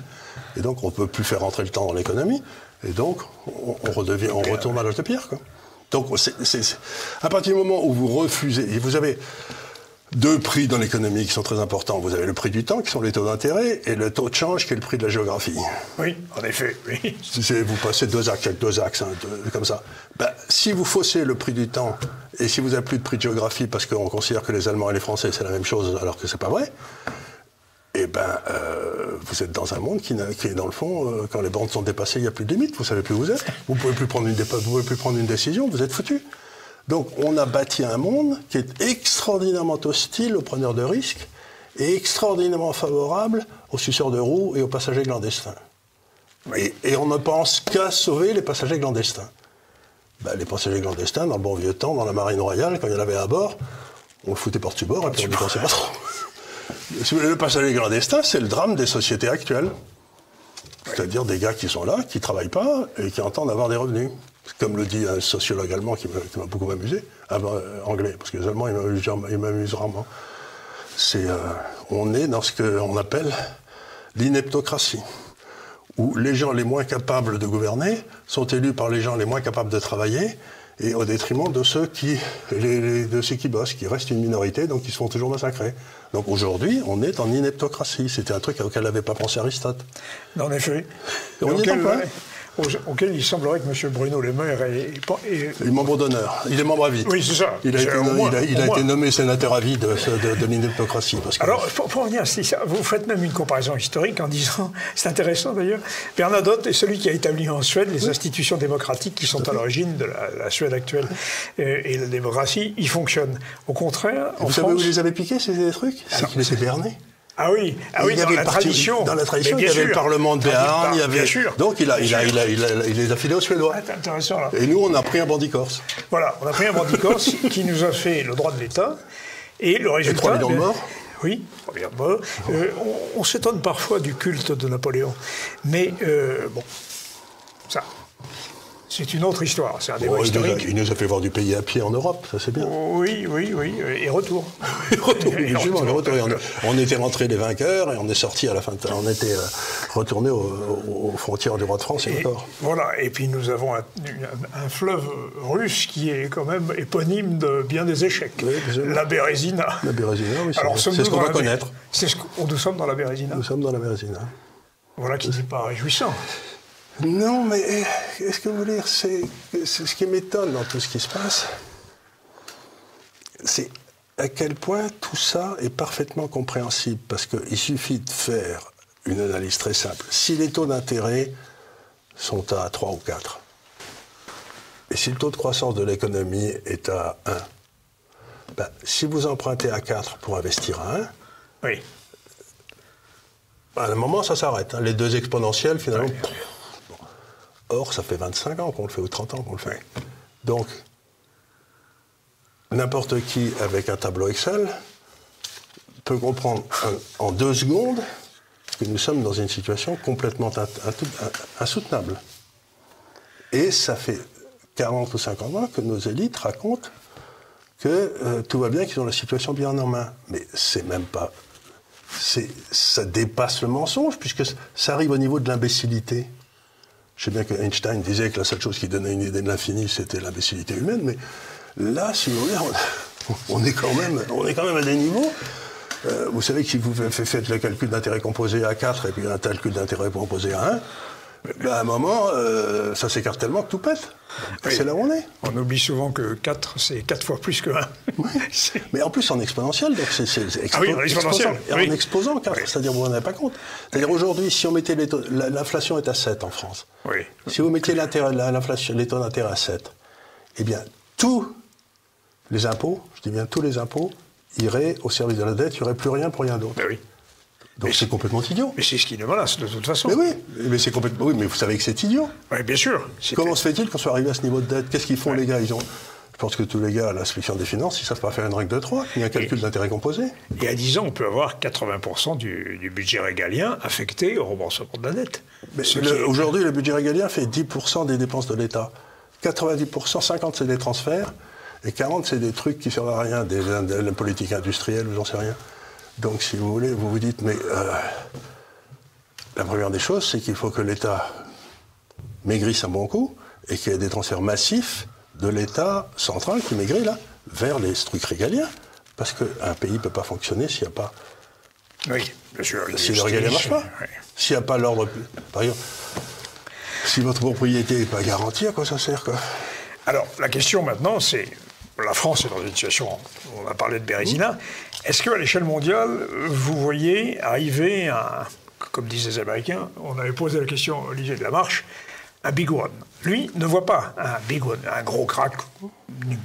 Et donc on ne peut plus faire rentrer le temps dans l'économie, et donc on retourne à l'âge de pierre, quoi. Donc à partir du moment où vous refusez, et vous avez deux prix dans l'économie qui sont très importants. Vous avez le prix du temps, qui sont les taux d'intérêt, et le taux de change, qui est le prix de la géographie. Oui, en effet, oui. Vous passez deux axes, comme ça. Ben, si vous faussez le prix du temps, et si vous n'avez plus de prix de géographie, parce qu'on considère que les Allemands et les Français, c'est la même chose, alors que c'est pas vrai, eh ben, vous êtes dans un monde qui est, dans le fond, quand les bornes sont dépassées, il n'y a plus de limite, vous ne savez plus où vous êtes, vous ne pouvez plus prendre une décision, vous êtes foutu. Donc, on a bâti un monde qui est extraordinairement hostile aux preneurs de risques et extraordinairement favorable aux suceurs de roues et aux passagers clandestins. Et on ne pense qu'à sauver les passagers clandestins. Ben, les passagers clandestins, dans le bon vieux temps, dans la marine royale, quand il y en avait à bord, on le foutait par-dessus bord et puis on ne pensait pas trop. Le passager clandestin, c'est le drame des sociétés actuelles. C'est-à-dire des gars qui sont là, qui ne travaillent pas et qui entendent avoir des revenus. Comme le dit un sociologue allemand qui m'a beaucoup amusé, anglais, parce que les Allemands, ils m'amusent rarement. On est dans ce qu'on appelle l'ineptocratie, où les gens les moins capables de gouverner sont élus par les gens les moins capables de travailler, et au détriment de ceux qui bossent, qui restent une minorité, donc ils se font toujours massacrer. Donc aujourd'hui, on est en ineptocratie. C'était un truc auquel n'avait pas pensé Aristote. En effet. On y est en plein. Auquel il semblerait que M. Bruno Le Maire est membre d'honneur. Il est membre à vie. Oui, c'est ça. Il a été nommé sénateur à vie de l'ineptocratie. Alors, pour revenir à ça, vous faites même une comparaison historique en disant, c'est intéressant d'ailleurs, Bernadotte est celui qui a établi en Suède les institutions démocratiques qui sont à l'origine de la Suède actuelle. Et la démocratie, il fonctionne. Au contraire, en France... Vous savez où vous les avez piqués, ces trucs? C'est qu'il était berné. Ah oui, dans la tradition. Dans la tradition, il y avait le Parlement de Béarn, il y avait... Bien sûr. Donc il les a filés aux Suédois. C'est intéressant, là. Et nous, on a pris un bandit corse. Voilà, on a pris un bandit corse qui nous a fait le droit de l'État. Et le résultat... Et 3 millions de morts. Oui, 3 millions de morts. On s'étonne parfois du culte de Napoléon. Mais, bon, ça... C'est une autre histoire, c'est un débat historique. Il nous a fait voir du pays à pied en Europe, ça c'est bien. Oui, et retour. On était rentrés les vainqueurs et on est sortis à la fin, on était retournés aux frontières du roi de France et encore. Voilà, et puis nous avons un fleuve russe qui est quand même éponyme de bien des échecs. Oui, la Bérésina. La Bérésina, oui, c'est ce qu'on va connaître. Nous sommes dans la Bérésina. Nous sommes dans la Bérésina. Voilà qui n'est pas réjouissant. Non, mais est-ce que vous voulez dire, c'est ce qui m'étonne dans tout ce qui se passe, c'est à quel point tout ça est parfaitement compréhensible, parce qu'il suffit de faire une analyse très simple. Si les taux d'intérêt sont à 3 ou 4, et si le taux de croissance de l'économie est à 1, ben, si vous empruntez à 4 pour investir à 1, oui. À un moment, ça s'arrête. Hein. Les deux exponentielles, finalement... Oui. Or, ça fait 25 ans qu'on le fait, ou 30 ans qu'on le fait. Donc, n'importe qui, avec un tableau Excel, peut comprendre en 2 secondes que nous sommes dans une situation complètement insoutenable. Et ça fait 40 ou 50 ans que nos élites racontent que tout va bien, qu'ils ont la situation bien en main. Mais c'est même pas... ça dépasse le mensonge, puisque ça arrive au niveau de l'imbécilité. Je sais bien que Einstein disait que la seule chose qui donnait une idée de l'infini, c'était l'imbécilité humaine, mais là, si vous voulez, on est quand même à des niveaux. Vous savez que si vous faites le calcul d'intérêt composé à 4 et puis un calcul d'intérêt composé à 1, ben à un moment, ça s'écarte tellement que tout pète. Oui. C'est là où on est. On oublie souvent que 4, c'est 4 fois plus que 1. Oui. Mais en plus en exponentiel, donc c'est en exponentiel. En exposant 4, c'est-à-dire vous n'en avez pas compte. C'est-à-dire aujourd'hui, si on mettait l'inflation est à 7 en France. Oui. Si vous mettiez les taux d'intérêt à 7, eh bien tous les impôts, je dis bien tous les impôts, iraient au service de la dette, il n'y aurait plus rien pour rien d'autre. Oui. Donc c'est complètement idiot. Mais c'est ce qui nous menace, de toute façon. Mais oui, mais c'est complètement... Oui, mais vous savez que c'est idiot. Oui, bien sûr. Comment se fait-il qu'on soit arrivé à ce niveau de dette? Qu'est-ce qu'ils font, les gars? Je pense que tous les gars à l'inspection des finances, ils ne savent pas faire une règle de 3, ni un calcul d'intérêt composé. Et à 10 ans, on peut avoir 80% du budget régalien affecté au remboursement de la dette. Aujourd'hui, le budget régalien fait 10% des dépenses de l'État. 90%, 50% c'est des transferts, et 40% c'est des trucs qui ne servent à rien, de la politique industrielle, j'en sais rien. Donc, si vous voulez, vous vous dites, mais la première des choses, c'est qu'il faut que l'État maigrisse un bon coup et qu'il y ait des transferts massifs de l'État central qui maigrit, là, vers les trucs régaliens. Parce qu'un pays ne peut pas fonctionner s'il n'y a pas... Oui, bien sûr. Si le régalien ne marche pas. Oui. S'il n'y a pas l'ordre... Par exemple, si votre propriété n'est pas garantie, à quoi ça sert, quoi? Alors, la question maintenant, c'est... La France est dans une situation, on a parlé de Bérézina, est-ce qu'à l'échelle mondiale, vous voyez arriver comme disent les Américains, on avait posé la question à Olivier de la Marche, un big one. Lui ne voit pas un big one, un gros crack,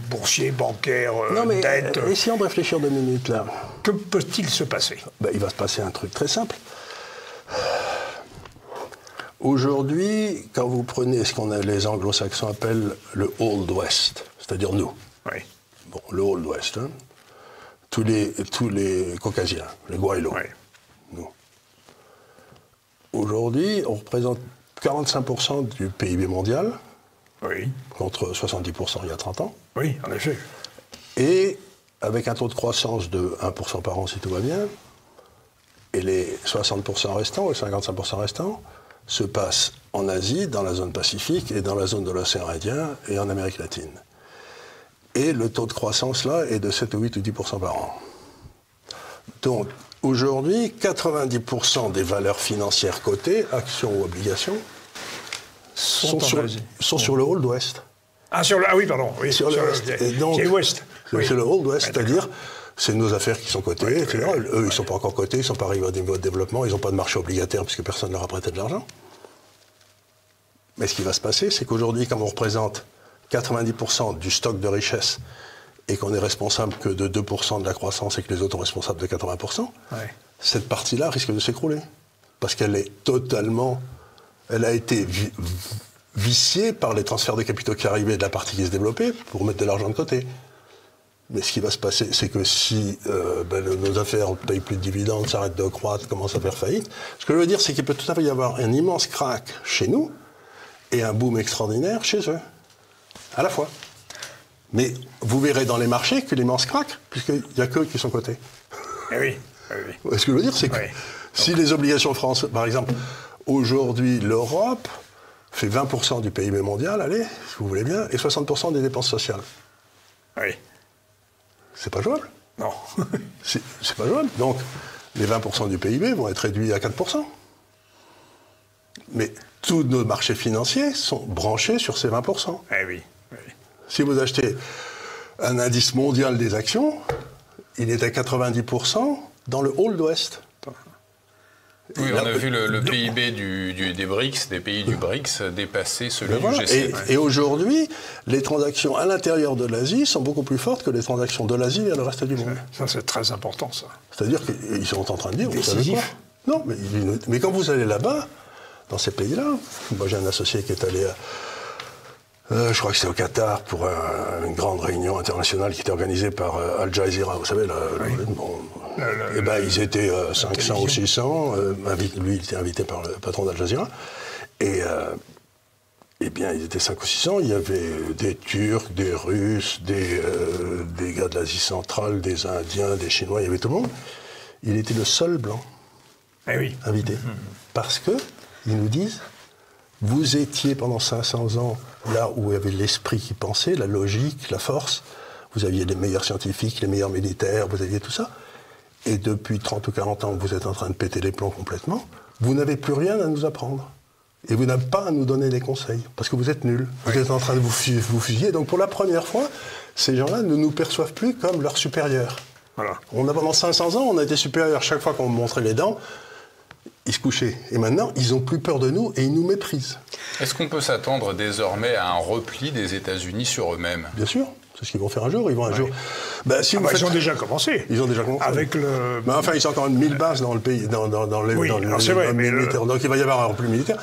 boursier, bancaire, dette. Essayons de réfléchir 2 minutes là. Que peut-il se passer? Il va se passer un truc très simple. Aujourd'hui, quand vous prenez ce qu'on les anglo-saxons appellent le Old West, c'est-à-dire nous. Oui. Bon, le Old West, hein. tous les Caucasiens, les Gwaïlos, oui. Nous. Aujourd'hui, on représente 45% du PIB mondial, oui. Contre 70% il y a 30 ans. Oui, en effet. Et avec un taux de croissance de 1% par an si tout va bien, et les 60% restants, les 55% restants, se passent en Asie, dans la zone Pacifique, et dans la zone de l'océan Indien, et en Amérique latine. Et le taux de croissance, là, est de 7 ou 8 ou 10% par an. Donc, aujourd'hui, 90% des valeurs financières cotées, actions ou obligations, sont sur le Old West. Ah, oui, pardon. Oui, sur le West. Et donc, c'est l'Ouest. C'est le Old West, c'est-à-dire, c'est nos affaires qui sont cotées, etc. Eux, ils ne sont pas encore cotés, ils ne sont pas arrivés au niveau de développement, ils n'ont pas de marché obligataire puisque personne ne leur a prêté de l'argent. Mais ce qui va se passer, c'est qu'aujourd'hui, comme on représente 90% du stock de richesse et qu'on est responsable que de 2% de la croissance et que les autres sont responsables de 80%, cette partie-là risque de s'écrouler. Parce qu'elle est totalement... Elle a été viciée par les transferts de capitaux qui arrivaient de la partie qui se développait pour mettre de l'argent de côté. Mais ce qui va se passer, c'est que si nos affaires ne payent plus de dividendes, s'arrêtent de croître, commencent à faire faillite, ce que je veux dire, c'est qu'il peut tout à fait y avoir un immense crack chez nous et un boom extraordinaire chez eux. À la fois. Mais vous verrez dans les marchés que l'immense crack, puisqu'il n'y a qu'eux qui sont cotés. Oui. Ce que je veux dire, c'est que si les obligations françaises, par exemple, aujourd'hui, l'Europe fait 20% du PIB mondial, allez, si vous voulez bien, et 60% des dépenses sociales. Oui. C'est pas jouable. Non. c'est pas jouable. Donc, les 20% du PIB vont être réduits à 4%. Mais tous nos marchés financiers sont branchés sur ces 20%. Oui. Si vous achetez un indice mondial des actions, il est à 90% dans le Old West. Oui, on a vu le PIB des BRICS, des pays du BRICS, dépasser celui du G7. Et aujourd'hui, les transactions à l'intérieur de l'Asie sont beaucoup plus fortes que les transactions de l'Asie vers le reste du monde. Ça, c'est très important, ça. C'est-à-dire qu'ils sont en train de dire, vous savez quoi? Non, mais quand vous allez là-bas, dans ces pays-là, moi j'ai un associé qui est allé je crois que c'était au Qatar pour une grande réunion internationale qui était organisée par Al Jazeera, vous savez, ils étaient 500 ou 600, lui il était invité par le patron d'Al Jazeera, et bien, ils étaient 5 ou 600. Il y avait des Turcs, des Russes, des gars de l'Asie centrale, des Indiens, des Chinois, il y avait tout le monde. Il était le seul blanc invité. Parce que ils nous disent, vous étiez pendant 500 ans là où il y avait l'esprit qui pensait, la logique, la force. Vous aviez les meilleurs scientifiques, les meilleurs militaires, vous aviez tout ça. Et depuis 30 ou 40 ans, vous êtes en train de péter les plombs complètement. Vous n'avez plus rien à nous apprendre. Et vous n'avez pas à nous donner des conseils, parce que vous êtes nuls. Vous êtes en train de vous fusiller. Donc pour la première fois, ces gens-là ne nous perçoivent plus comme leurs supérieurs. Voilà. Pendant 500 ans, on a été supérieurs. Chaque fois qu'on montrait les dents, ils se couchaient. Et maintenant, ils n'ont plus peur de nous et ils nous méprisent. Est-ce qu'on peut s'attendre désormais à un repli des États-Unis sur eux-mêmes ? Bien sûr. C'est ce qu'ils vont faire un jour. Ils vont un jour. Ils ont déjà commencé. Ils ont déjà commencé. Avec le. Mais enfin, ils ont encore 1000 bases dans le pays, dans les militaires. Donc il va y avoir un repli militaire.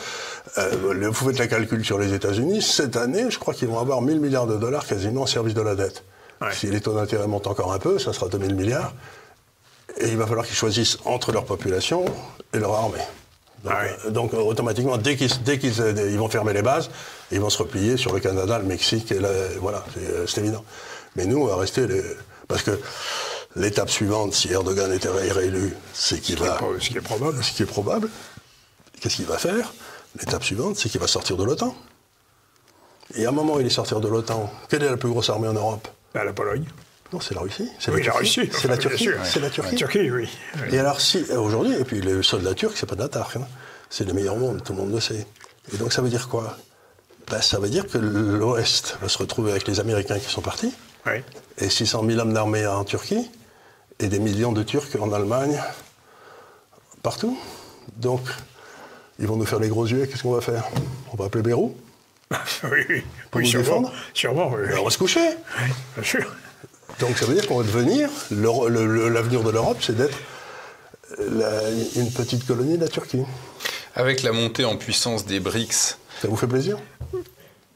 Vous faites la calcul sur les États-Unis. Cette année, je crois qu'ils vont avoir 1000 milliards de dollars quasiment en service de la dette. Ouais. Si les taux d'intérêt montent encore un peu, ça sera 2000 milliards. Et il va falloir qu'ils choisissent entre leur population et leur armée. Donc automatiquement, dès qu'ils vont fermer les bases, ils vont se replier sur le Canada, le Mexique, et voilà, c'est évident. Mais nous, on va rester... Parce que l'étape suivante, si Erdogan était réélu, c'est qu'il va... Ce qui est probable. Ce qui est probable. Qu'est-ce qu'il va faire ? L'étape suivante, c'est qu'il va sortir de l'OTAN. Et à un moment où il est sorti de l'OTAN, quelle est la plus grosse armée en Europe ? La Pologne. Non, c'est la Russie. La Russie. C'est la Turquie. C'est la Turquie. La Turquie, oui. Et alors, aujourd'hui, et puis les soldats turcs, c'est pas de la tarte, hein. C'est les meilleurs au monde, tout le monde le sait. Et donc, ça veut dire quoi ? Ça veut dire que l'Ouest va se retrouver avec les Américains qui sont partis, et 600 000 hommes d'armée en Turquie, et des millions de Turcs en Allemagne, partout. Donc, ils vont nous faire les gros yeux, qu'est-ce qu'on va faire ? On va appeler Bérou ? Oui, pour nous défendre ? Sûrement, oui. On va se coucher ? Oui, bien sûr. Donc ça veut dire qu'on va devenir, l'avenir de l'Europe, c'est d'être une petite colonie de la Turquie. Avec la montée en puissance des BRICS... Ça vous fait plaisir ?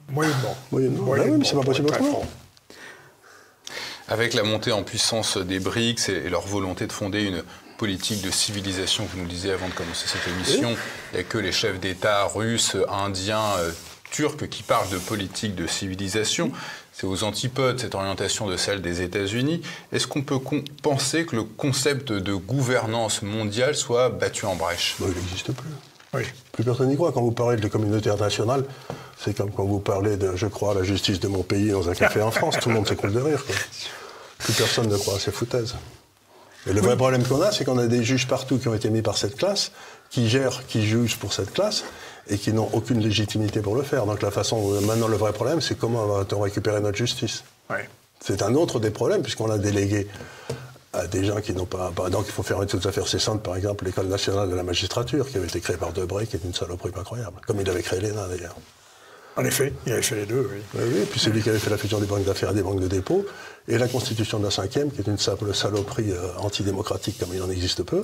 Moyennement. Oui, mais c'est pas possible autrement. Avec la montée en puissance des BRICS et leur volonté de fonder une politique de civilisation, vous nous le disiez avant de commencer cette émission, il n'y a que les chefs d'État russes, indiens, turcs qui parlent de politique de civilisation. C'est aux antipodes cette orientation de celle des États-Unis. Est-ce qu'on peut penser que le concept de gouvernance mondiale soit battu en brèche ? Il n'existe plus. Oui. Plus personne n'y croit. Quand vous parlez de la communauté internationale, c'est comme quand vous parlez de « je crois à la justice de mon pays » dans un café en France. Tout le monde s'écroule de rire, quoi. Plus personne ne croit à ces foutaises. Et le vrai problème qu'on a, c'est qu'on a des juges partout qui ont été mis par cette classe, qui gèrent, qui jugent pour cette classe, et qui n'ont aucune légitimité pour le faire. Donc maintenant le vrai problème, c'est comment va-t-on récupérer notre justice ? C'est un autre des problèmes, puisqu'on a délégué à des gens qui n'ont pas... Donc il faut faire une toute affaire cessante, par exemple, l'École nationale de la magistrature, qui avait été créée par Debré, qui est une saloperie pas incroyable. Comme il avait créé l'ENA, d'ailleurs. En effet, il avait fait les deux, oui. Oui, et puis c'est lui qui avait fait la fusion des banques d'affaires et des banques de dépôt, et la constitution de la 5e, qui est une simple saloperie antidémocratique, comme il en existe peu.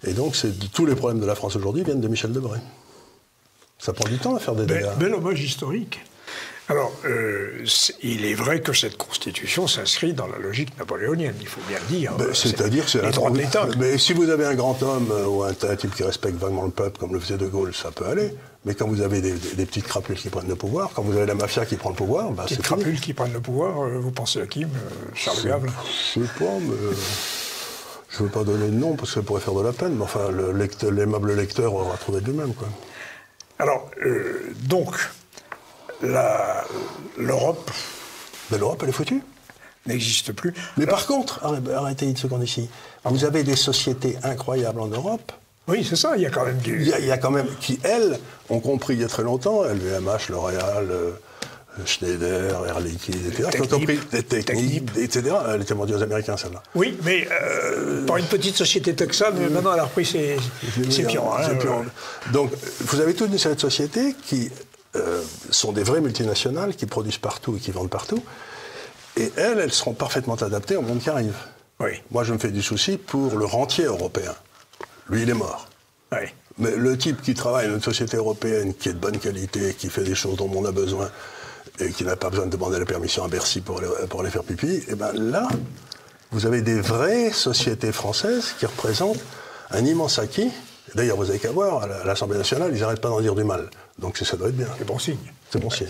Et donc tous les problèmes de la France aujourd'hui viennent de Michel Debré. Ça prend du temps à faire des dégâts. Bel hommage historique. Alors, il est vrai que cette constitution s'inscrit dans la logique napoléonienne, il faut bien le dire. C'est-à-dire que c'est les droits de l'État. Mais si vous avez un grand homme ou un type qui respecte vaguement le peuple, comme le faisait De Gaulle, ça peut aller. Mais quand vous avez des petites crapules qui prennent le pouvoir, quand vous avez la mafia qui prend le pouvoir, c'est fini. Petites crapules qui prennent le pouvoir, vous pensez à qui, Charles Gave ? Je sais pas, mais... Je ne veux pas donner de nom, parce que ça pourrait faire de la peine, mais enfin, l'aimable lecteur aura trouvé de lui-même, quoi. Alors, donc, l'Europe... Mais l'Europe, elle est foutue. N'existe plus. Mais par contre, arrêtez une seconde ici. Vous avez des sociétés incroyables en Europe. Oui, c'est ça, il y a quand même du... Il y a quand même... qui, elles, ont compris il y a très longtemps, LVMH, L'Oréal... Schneider, Air Liquide, etc. Qui ont compris des techniques, etc. Elle était vendue aux Américains, celle-là. Oui, mais par une petite société texane, maintenant elle a repris ses pions. Donc, vous avez toute une série de sociétés qui sont des vraies multinationales, qui produisent partout et qui vendent partout. Et elles seront parfaitement adaptées au monde qui arrive. Oui. Moi, je me fais du souci pour le rentier européen. Lui, il est mort. Oui. Mais le type qui travaille dans une société européenne, qui est de bonne qualité, qui fait des choses dont on a besoin, et qui n'a pas besoin de demander la permission à Bercy pour aller faire pipi, et bien là, vous avez des vraies sociétés françaises qui représentent un immense acquis D'ailleurs, vous avez qu'à voir, à l'Assemblée nationale, ils n'arrêtent pas d'en dire du mal. Donc ça doit être bien. C'est bon signe. C'est bon signe.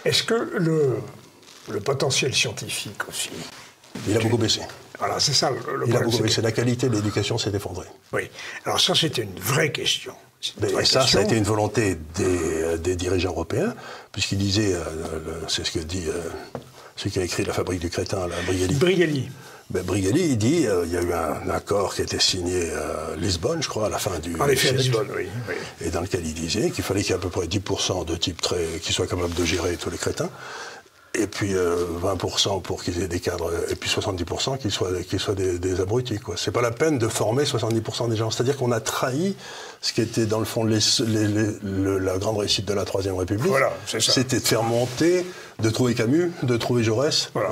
Est-ce que le potentiel scientifique aussi... Il a beaucoup baissé. Voilà, c'est ça le problème. Il a beaucoup baissé. La qualité de l'éducation s'est effondrée. Oui. Alors ça, c'était une vraie question. Ça a été une volonté des dirigeants européens, puisqu'ils disaient, c'est ce que dit celui qui a écrit La fabrique du crétin, Brigelli. Brigelli. Brigelli, il dit, il y a eu un accord qui a été signé à Lisbonne, je crois, à la fin du siècle. Lisbonne, oui. Et dans lequel il disait qu'il fallait qu'il y ait à peu près 10% de type qui soient capables de gérer tous les crétins, et puis 20% pour qu'ils aient des cadres, et puis 70% qu'ils soient des abrutis, quoi. C'est pas la peine de former 70% des gens. C'est-à-dire qu'on a trahi ce qui était, dans le fond, la grande réussite de la Troisième République. Voilà, c'est ça. C'était de faire monter, de trouver Camus, de trouver Jaurès. Voilà.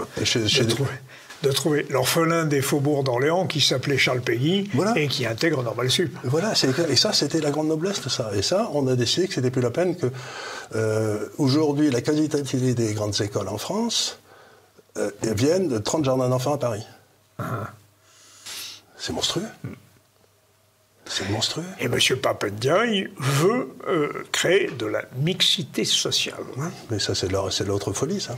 De trouver l'orphelin des faubourgs d'Orléans qui s'appelait Charles Péguy, voilà, et qui intègre Normal Sup. Voilà, et ça, c'était la grande noblesse de ça. Et ça, on a décidé que c'était plus la peine que... aujourd'hui, la quasi-totalité des grandes écoles en France viennent de 30 jardins d'enfants à Paris. C'est monstrueux. C'est monstrueux. Et M. Papendiaï veut créer de la mixité sociale. Oui, mais ça, c'est l'autre folie, ça.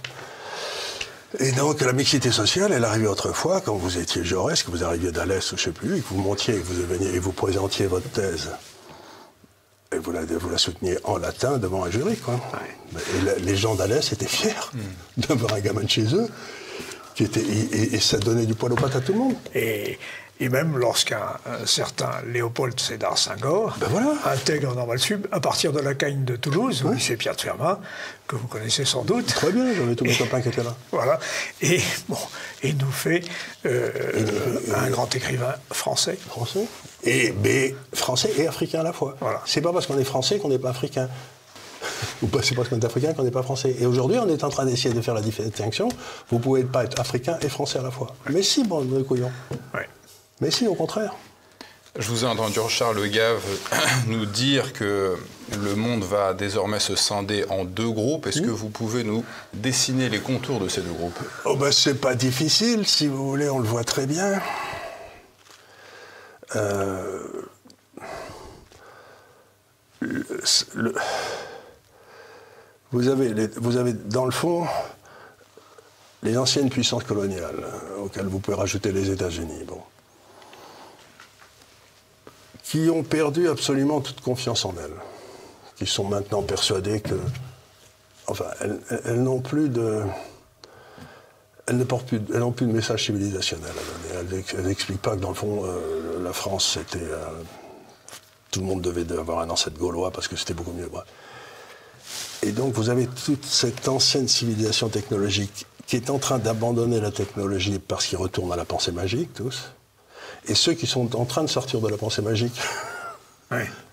Et donc, la mixité sociale, elle arrivait autrefois, quand vous étiez Jaurès, que vous arriviez d'Alès ou je ne sais plus, et que vous montiez, et vous présentiez votre thèse. Et vous la souteniez en latin devant un jury, quoi. Ouais. Et les gens d'Alès étaient fiers d'avoir un gamin de chez eux, et ça donnait du poil aux pattes à tout le monde. Et même lorsqu'un certain Léopold Sédar Senghor intègre Normal Sup à partir de la Cagne de Toulouse, au lycée Pierre de Fermat, que vous connaissez sans doute. Très bien, j'avais tous mes copains qui étaient là. Voilà. Et nous fait un grand écrivain français. Français français et africain à la fois. Voilà. C'est pas parce qu'on est français qu'on n'est pas africain. Ou pas, c'est parce qu'on est africain qu'on n'est pas français. Et aujourd'hui, on est en train d'essayer de faire la distinction. Vous ne pouvez pas être africain et français à la fois. Mais si, bon, de couillon. Ouais. Mais si, au contraire. Je vous ai entendu Charles Le Gave nous dire que le monde va désormais se scinder en deux groupes. Est-ce que vous pouvez nous dessiner les contours de ces deux groupes? Oh ben, c'est pas difficile, si vous voulez, on le voit très bien. Vous avez, dans le fond, les anciennes puissances coloniales, auxquelles vous pouvez rajouter les États-Unis, bon, qui ont perdu absolument toute confiance en elles, qui sont maintenant persuadées que, enfin, elles n'ont plus de, elles n'ont plus de message civilisationnel à donner. Elles n'expliquent pas que dans le fond, la France, c'était, tout le monde devait avoir un ancêtre gaulois parce que c'était beaucoup mieux. Bref. Et donc, vous avez toute cette ancienne civilisation technologique qui est en train d'abandonner la technologie parce qu'ils retournent à la pensée magique, tous. Et ceux qui sont en train de sortir de la pensée magique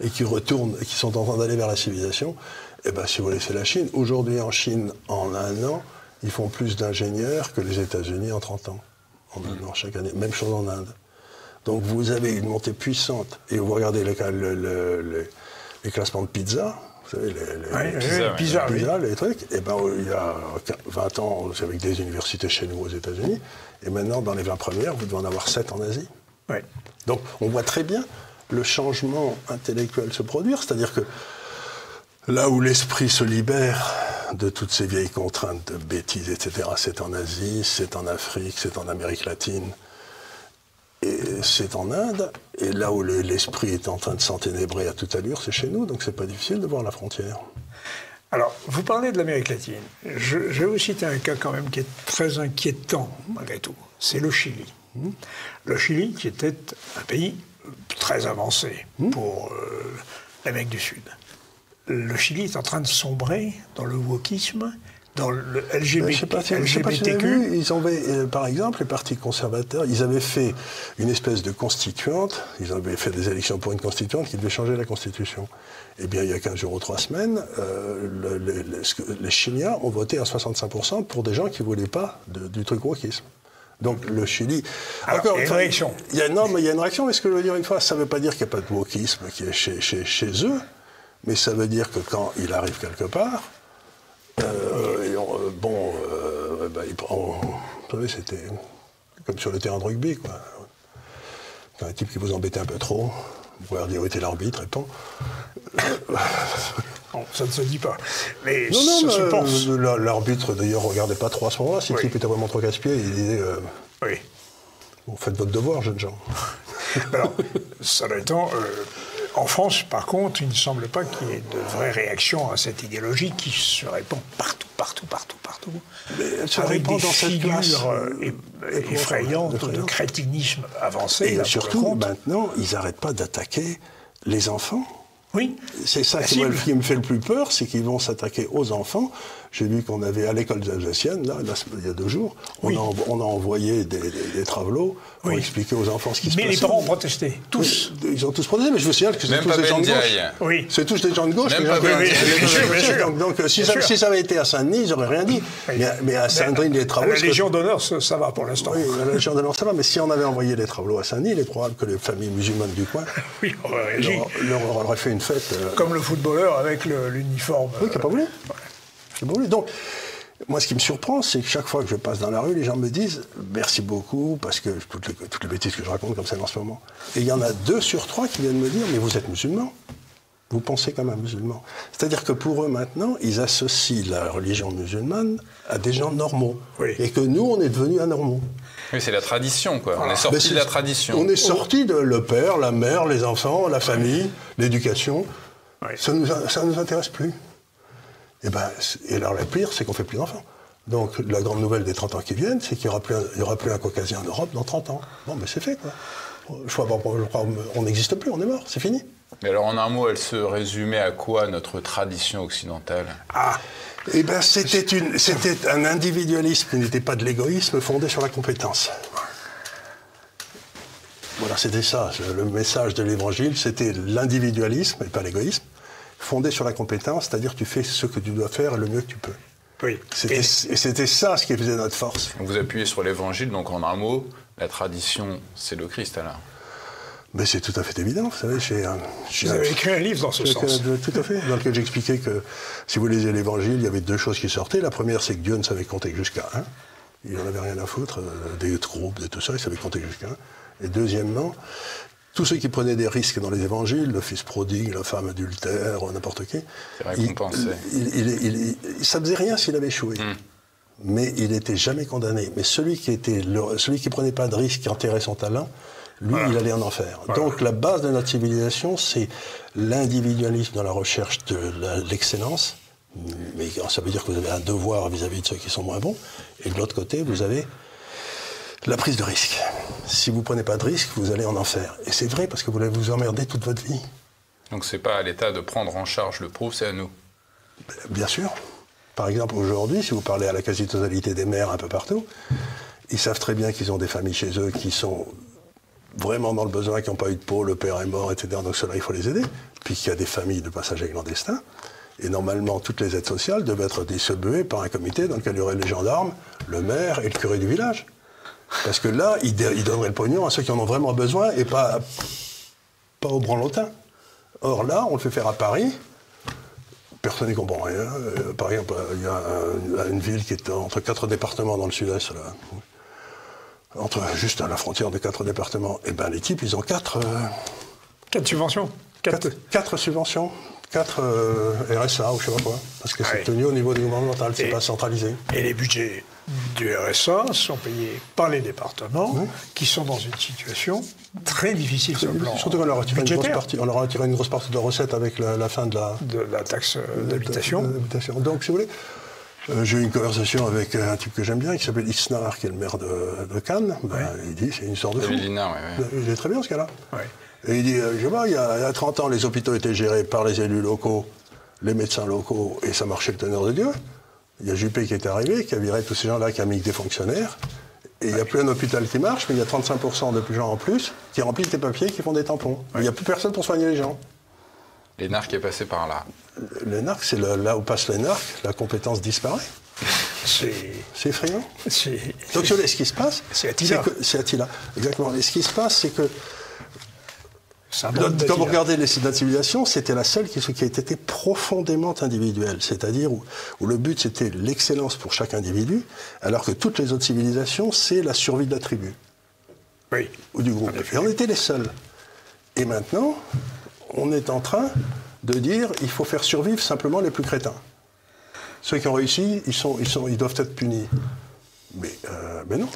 et qui retournent, et qui sont en train d'aller vers la civilisation, eh bien, si vous laissez la Chine, aujourd'hui en Chine, en un an, ils font plus d'ingénieurs que les États-Unis en 30 ans. En un an, chaque année. Même chose en Inde. Donc vous avez une montée puissante. Et vous regardez les classements de pizza, vous savez, les pizza, les trucs, et ben, il y a 20 ans, c'est avec des universités chez nous aux États-Unis, et maintenant, dans les 20 premières, vous devez en avoir 7 en Asie. Ouais. Donc, on voit très bien le changement intellectuel se produire, c'est-à-dire que là où l'esprit se libère de toutes ces vieilles contraintes de bêtises, etc., c'est en Asie, c'est en Afrique, c'est en Amérique latine, et c'est en Inde, et là où l'esprit est en train de s'enténébrer à toute allure, c'est chez nous, donc c'est pas difficile de voir la frontière. Alors, vous parlez de l'Amérique latine. Je vais vous citer un cas quand même qui est très inquiétant, malgré tout. C'est le Chili. Le Chili, qui était un pays très avancé pour l'Amérique du Sud. Le Chili est en train de sombrer dans le wokisme, dans le LGBTQ. Je sais pas si vous avez vu, ils avaient, par exemple, les partis conservateurs, ils avaient fait une espèce de constituante, ils avaient fait des élections pour une constituante qui devait changer la Constitution. Eh bien, il y a 15 jours ou 3 semaines, les Chiliens ont voté à 65% pour des gens qui ne voulaient pas du truc wokisme. Donc le Chili... Alors, encore, il y a une réaction. Non, mais il y a une réaction, mais ce que je veux dire une fois, ça ne veut pas dire qu'il n'y a pas de wokisme qui est chez eux, mais ça veut dire que quand il arrive quelque part, vous savez, c'était comme sur le terrain de rugby, quoi. Quand un type qui vous embêtait un peu trop, Vous pouvez dire où était l'arbitre, répond. Bon, ça ne se dit pas. Mais non, ça se pense. L'arbitre, d'ailleurs, ne regardait pas trop à ce moment-là. Si le type était vraiment trop casse-pied, il disait oui. Bon, faites votre devoir, jeunes gens. Alors, cela étant, en France, par contre, il ne semble pas qu'il y ait de vraies réactions à cette idéologie qui se répand partout. Mais elle se avec répand des dans cette classe figures effrayantes de crétinisme avancé. Et là, surtout, maintenant, ils n'arrêtent pas d'attaquer les enfants. Oui. C'est ça qui me fait le plus peur, c'est qu'ils vont s'attaquer aux enfants. J'ai vu qu'on avait, à l'école alsacienne, là, il y a 2 jours, on a envoyé des travelots pour expliquer aux enfants ce qui se passait. Mais les parents ont protesté, tous. Ils ont tous protesté, mais je vous signale que c'est tous des gens de gauche. Oui. C'est tous des gens de gauche. Donc si ça avait été à Saint-Denis, ils n'auraient rien dit. Mais à Saint-Denis, les travaux... La Légion d'honneur, ça va pour l'instant. Oui, la Légion d'honneur, ça va. Mais si on avait envoyé les travelots à Saint-Denis, il est probable que les familles musulmanes du coin leur auraient fait une fête. Comme le footballeur avec l'uniforme. Oui, qui n'a pas voulu. Donc, moi, ce qui me surprend, c'est que chaque fois que je passe dans la rue, les gens me disent « merci beaucoup », parce que toutes les bêtises que je raconte comme ça en ce moment. Et il y en a 2 sur 3 qui viennent me dire « mais vous êtes musulman, vous pensez comme un musulman ». C'est-à-dire que pour eux, maintenant, ils associent la religion musulmane à des gens normaux. Oui. Et que nous, on est devenus anormaux. Oui, c'est la tradition, quoi. On est sorti de la tradition. On est sorti de le père, la mère, les enfants, la famille, l'éducation. Oui. Ça nous intéresse plus. Et alors, le pire, c'est qu'on ne fait plus d'enfants. Donc, la grande nouvelle des 30 ans qui viennent, c'est qu'il n'y aura plus un Caucasien en Europe dans 30 ans. Bon, mais c'est fait, quoi. Je crois on n'existe plus, on est mort, c'est fini. Mais alors, en un mot, elle se résumait à quoi, notre tradition occidentale ? C'était un individualisme qui n'était pas de l'égoïsme fondé sur la compétence. Voilà, c'était ça. Le message de l'Évangile, c'était l'individualisme, et pas l'égoïsme, fondé sur la compétence, c'est-à-dire tu fais ce que tu dois faire le mieux que tu peux. Oui. C'était ça ce qui faisait notre force. Vous appuyez sur l'Évangile, donc en un mot, la tradition, c'est le Christ, alors. Mais c'est tout à fait évident, vous savez. Vous avez écrit un livre dans ce sens. Tout à fait, dans lequel j'expliquais que si vous lisez l'Évangile, il y avait 2 choses qui sortaient. La première, c'est que Dieu ne savait compter jusqu'à 1. Il n'en avait rien à foutre, des groupes, de tout ça, il savait compter jusqu'à 1. Et deuxièmement, tous ceux qui prenaient des risques dans les évangiles, le fils prodigue, la femme adultère, n'importe qui, ça ne faisait rien s'il avait échoué. Mais il n'était jamais condamné. Mais celui qui prenait pas de risque, qui enterrait son talent, lui, il allait en enfer. Donc la base de notre civilisation, c'est l'individualisme dans la recherche de l'excellence. Mais ça veut dire que vous avez un devoir vis-à-vis de ceux qui sont moins bons. Et de l'autre côté, vous avez la prise de risque. Si vous ne prenez pas de risque, vous allez en enfer. Et c'est vrai, parce que vous allez vous emmerder toute votre vie. Donc c'est pas à l'État de prendre en charge le pauvre, c'est à nous. Bien sûr. Par exemple, aujourd'hui, si vous parlez à la quasi-totalité des maires un peu partout, ils savent très bien qu'ils ont des familles chez eux qui sont vraiment dans le besoin, qui n'ont pas eu de peau, le père est mort, etc. Donc cela, il faut les aider. Puis qu'il y a des familles de passagers clandestins. Et normalement, toutes les aides sociales devaient être distribuées par un comité dans lequel il y aurait les gendarmes, le maire et le curé du village. Parce que là, ils donneraient le pognon à ceux qui en ont vraiment besoin et pas aux branlotins. Or là, on le fait faire à Paris. Personne n'y comprend rien. Par exemple, il y a une ville qui est entre 4 départements dans le sud-est, là. Juste à la frontière de 4 départements. Et bien les types, ils ont 4 subventions. 4 subventions. 4 RSA ou je sais pas quoi. Parce que c'est tenu au niveau du gouvernemental, c'est pas centralisé. Et les budgets du RSA sont payés par les départements qui sont dans une situation très difficile sur le plan surtout qu'on leur a retiré une grosse partie de la recette avec la fin de la taxe d'habitation. Donc, si vous voulez, j'ai eu une conversation avec un type que j'aime bien, qui s'appelle Isnar, qui est le maire de Cannes. Il dit c'est une sorte de fou. Il est très bien, ce gars-là. Et il dit, il y a 30 ans, les hôpitaux étaient gérés par les élus locaux, les médecins locaux, et ça marchait le teneur de Dieu. Il y a Juppé qui est arrivé, qui a viré tous ces gens-là, qui a mis des fonctionnaires. Et il n'y a plus un hôpital qui marche, mais il y a 35% de gens en plus qui remplissent des papiers, qui font des tampons. Il n'y a plus personne pour soigner les gens. L'ENARC est passé par là. L'ENARC, c'est là où passe l'ENARC, la compétence disparaît. C'est effrayant. Donc, ce qui se passe, c'est Attila. Exactement. Et ce qui se passe, c'est que quand vous regardez les civilisations, c'était la seule qui a été profondément individuelle, c'est-à-dire où le but c'était l'excellence pour chaque individu, alors que toutes les autres civilisations, c'est la survie de la tribu. Ou du groupe. Et on était les seuls. Et maintenant, on est en train de dire il faut faire survivre simplement les plus crétins. Ceux qui ont réussi, ils doivent être punis. Mais non.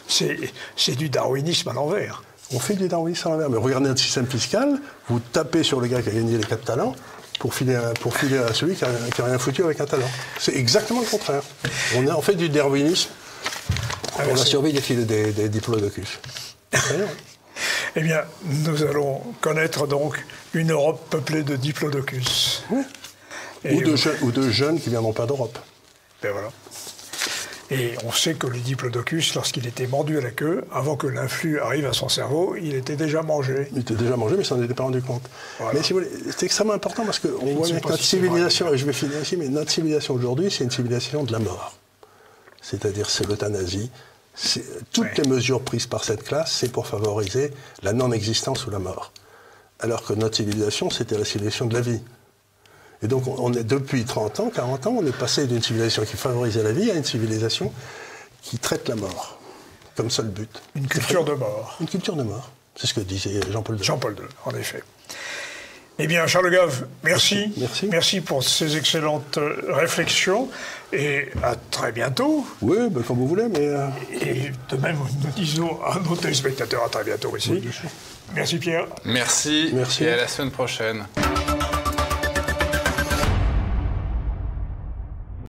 C'est du darwinisme à l'envers. On fait du darwinisme à l'envers. Mais regardez notre système fiscal, vous tapez sur le gars qui a gagné les 4 talents pour filer à celui qui a rien foutu avec un talent. C'est exactement le contraire. On fait du darwinisme. On a survécu des diplodocus. Eh bien, nous allons connaître donc une Europe peuplée de diplodocus. Oui. Ou de jeunes qui ne viendront pas d'Europe. Ben voilà. Et on sait que le diplodocus, lorsqu'il était mordu à la queue, avant que l'influx arrive à son cerveau, il était déjà mangé. Il était déjà mangé, mais il s'en était pas rendu compte. Voilà. Mais si vous voulez, c'est extrêmement important parce qu'on voit bien que notre civilisation, et je vais finir ici, mais notre civilisation aujourd'hui, c'est une civilisation de la mort. C'est-à-dire, c'est l'euthanasie. Toutes les mesures prises par cette classe, c'est pour favoriser la non-existence ou la mort. Alors que notre civilisation, c'était la civilisation de la vie. Et donc, on est depuis 30 ans, 40 ans, on est passé d'une civilisation qui favorisait la vie à une civilisation qui traite la mort comme seul but. Une culture de mort. Une culture de mort. C'est ce que disait Jean-Paul II. Jean-Paul II, en effet. Eh bien, Charles Gave, merci. Merci pour ces excellentes réflexions. Et à très bientôt. Oui, comme vous voulez, mais... Et de même, nous disons à nos téléspectateurs à très bientôt aussi. Oui, merci Pierre. Merci. Et à la semaine prochaine.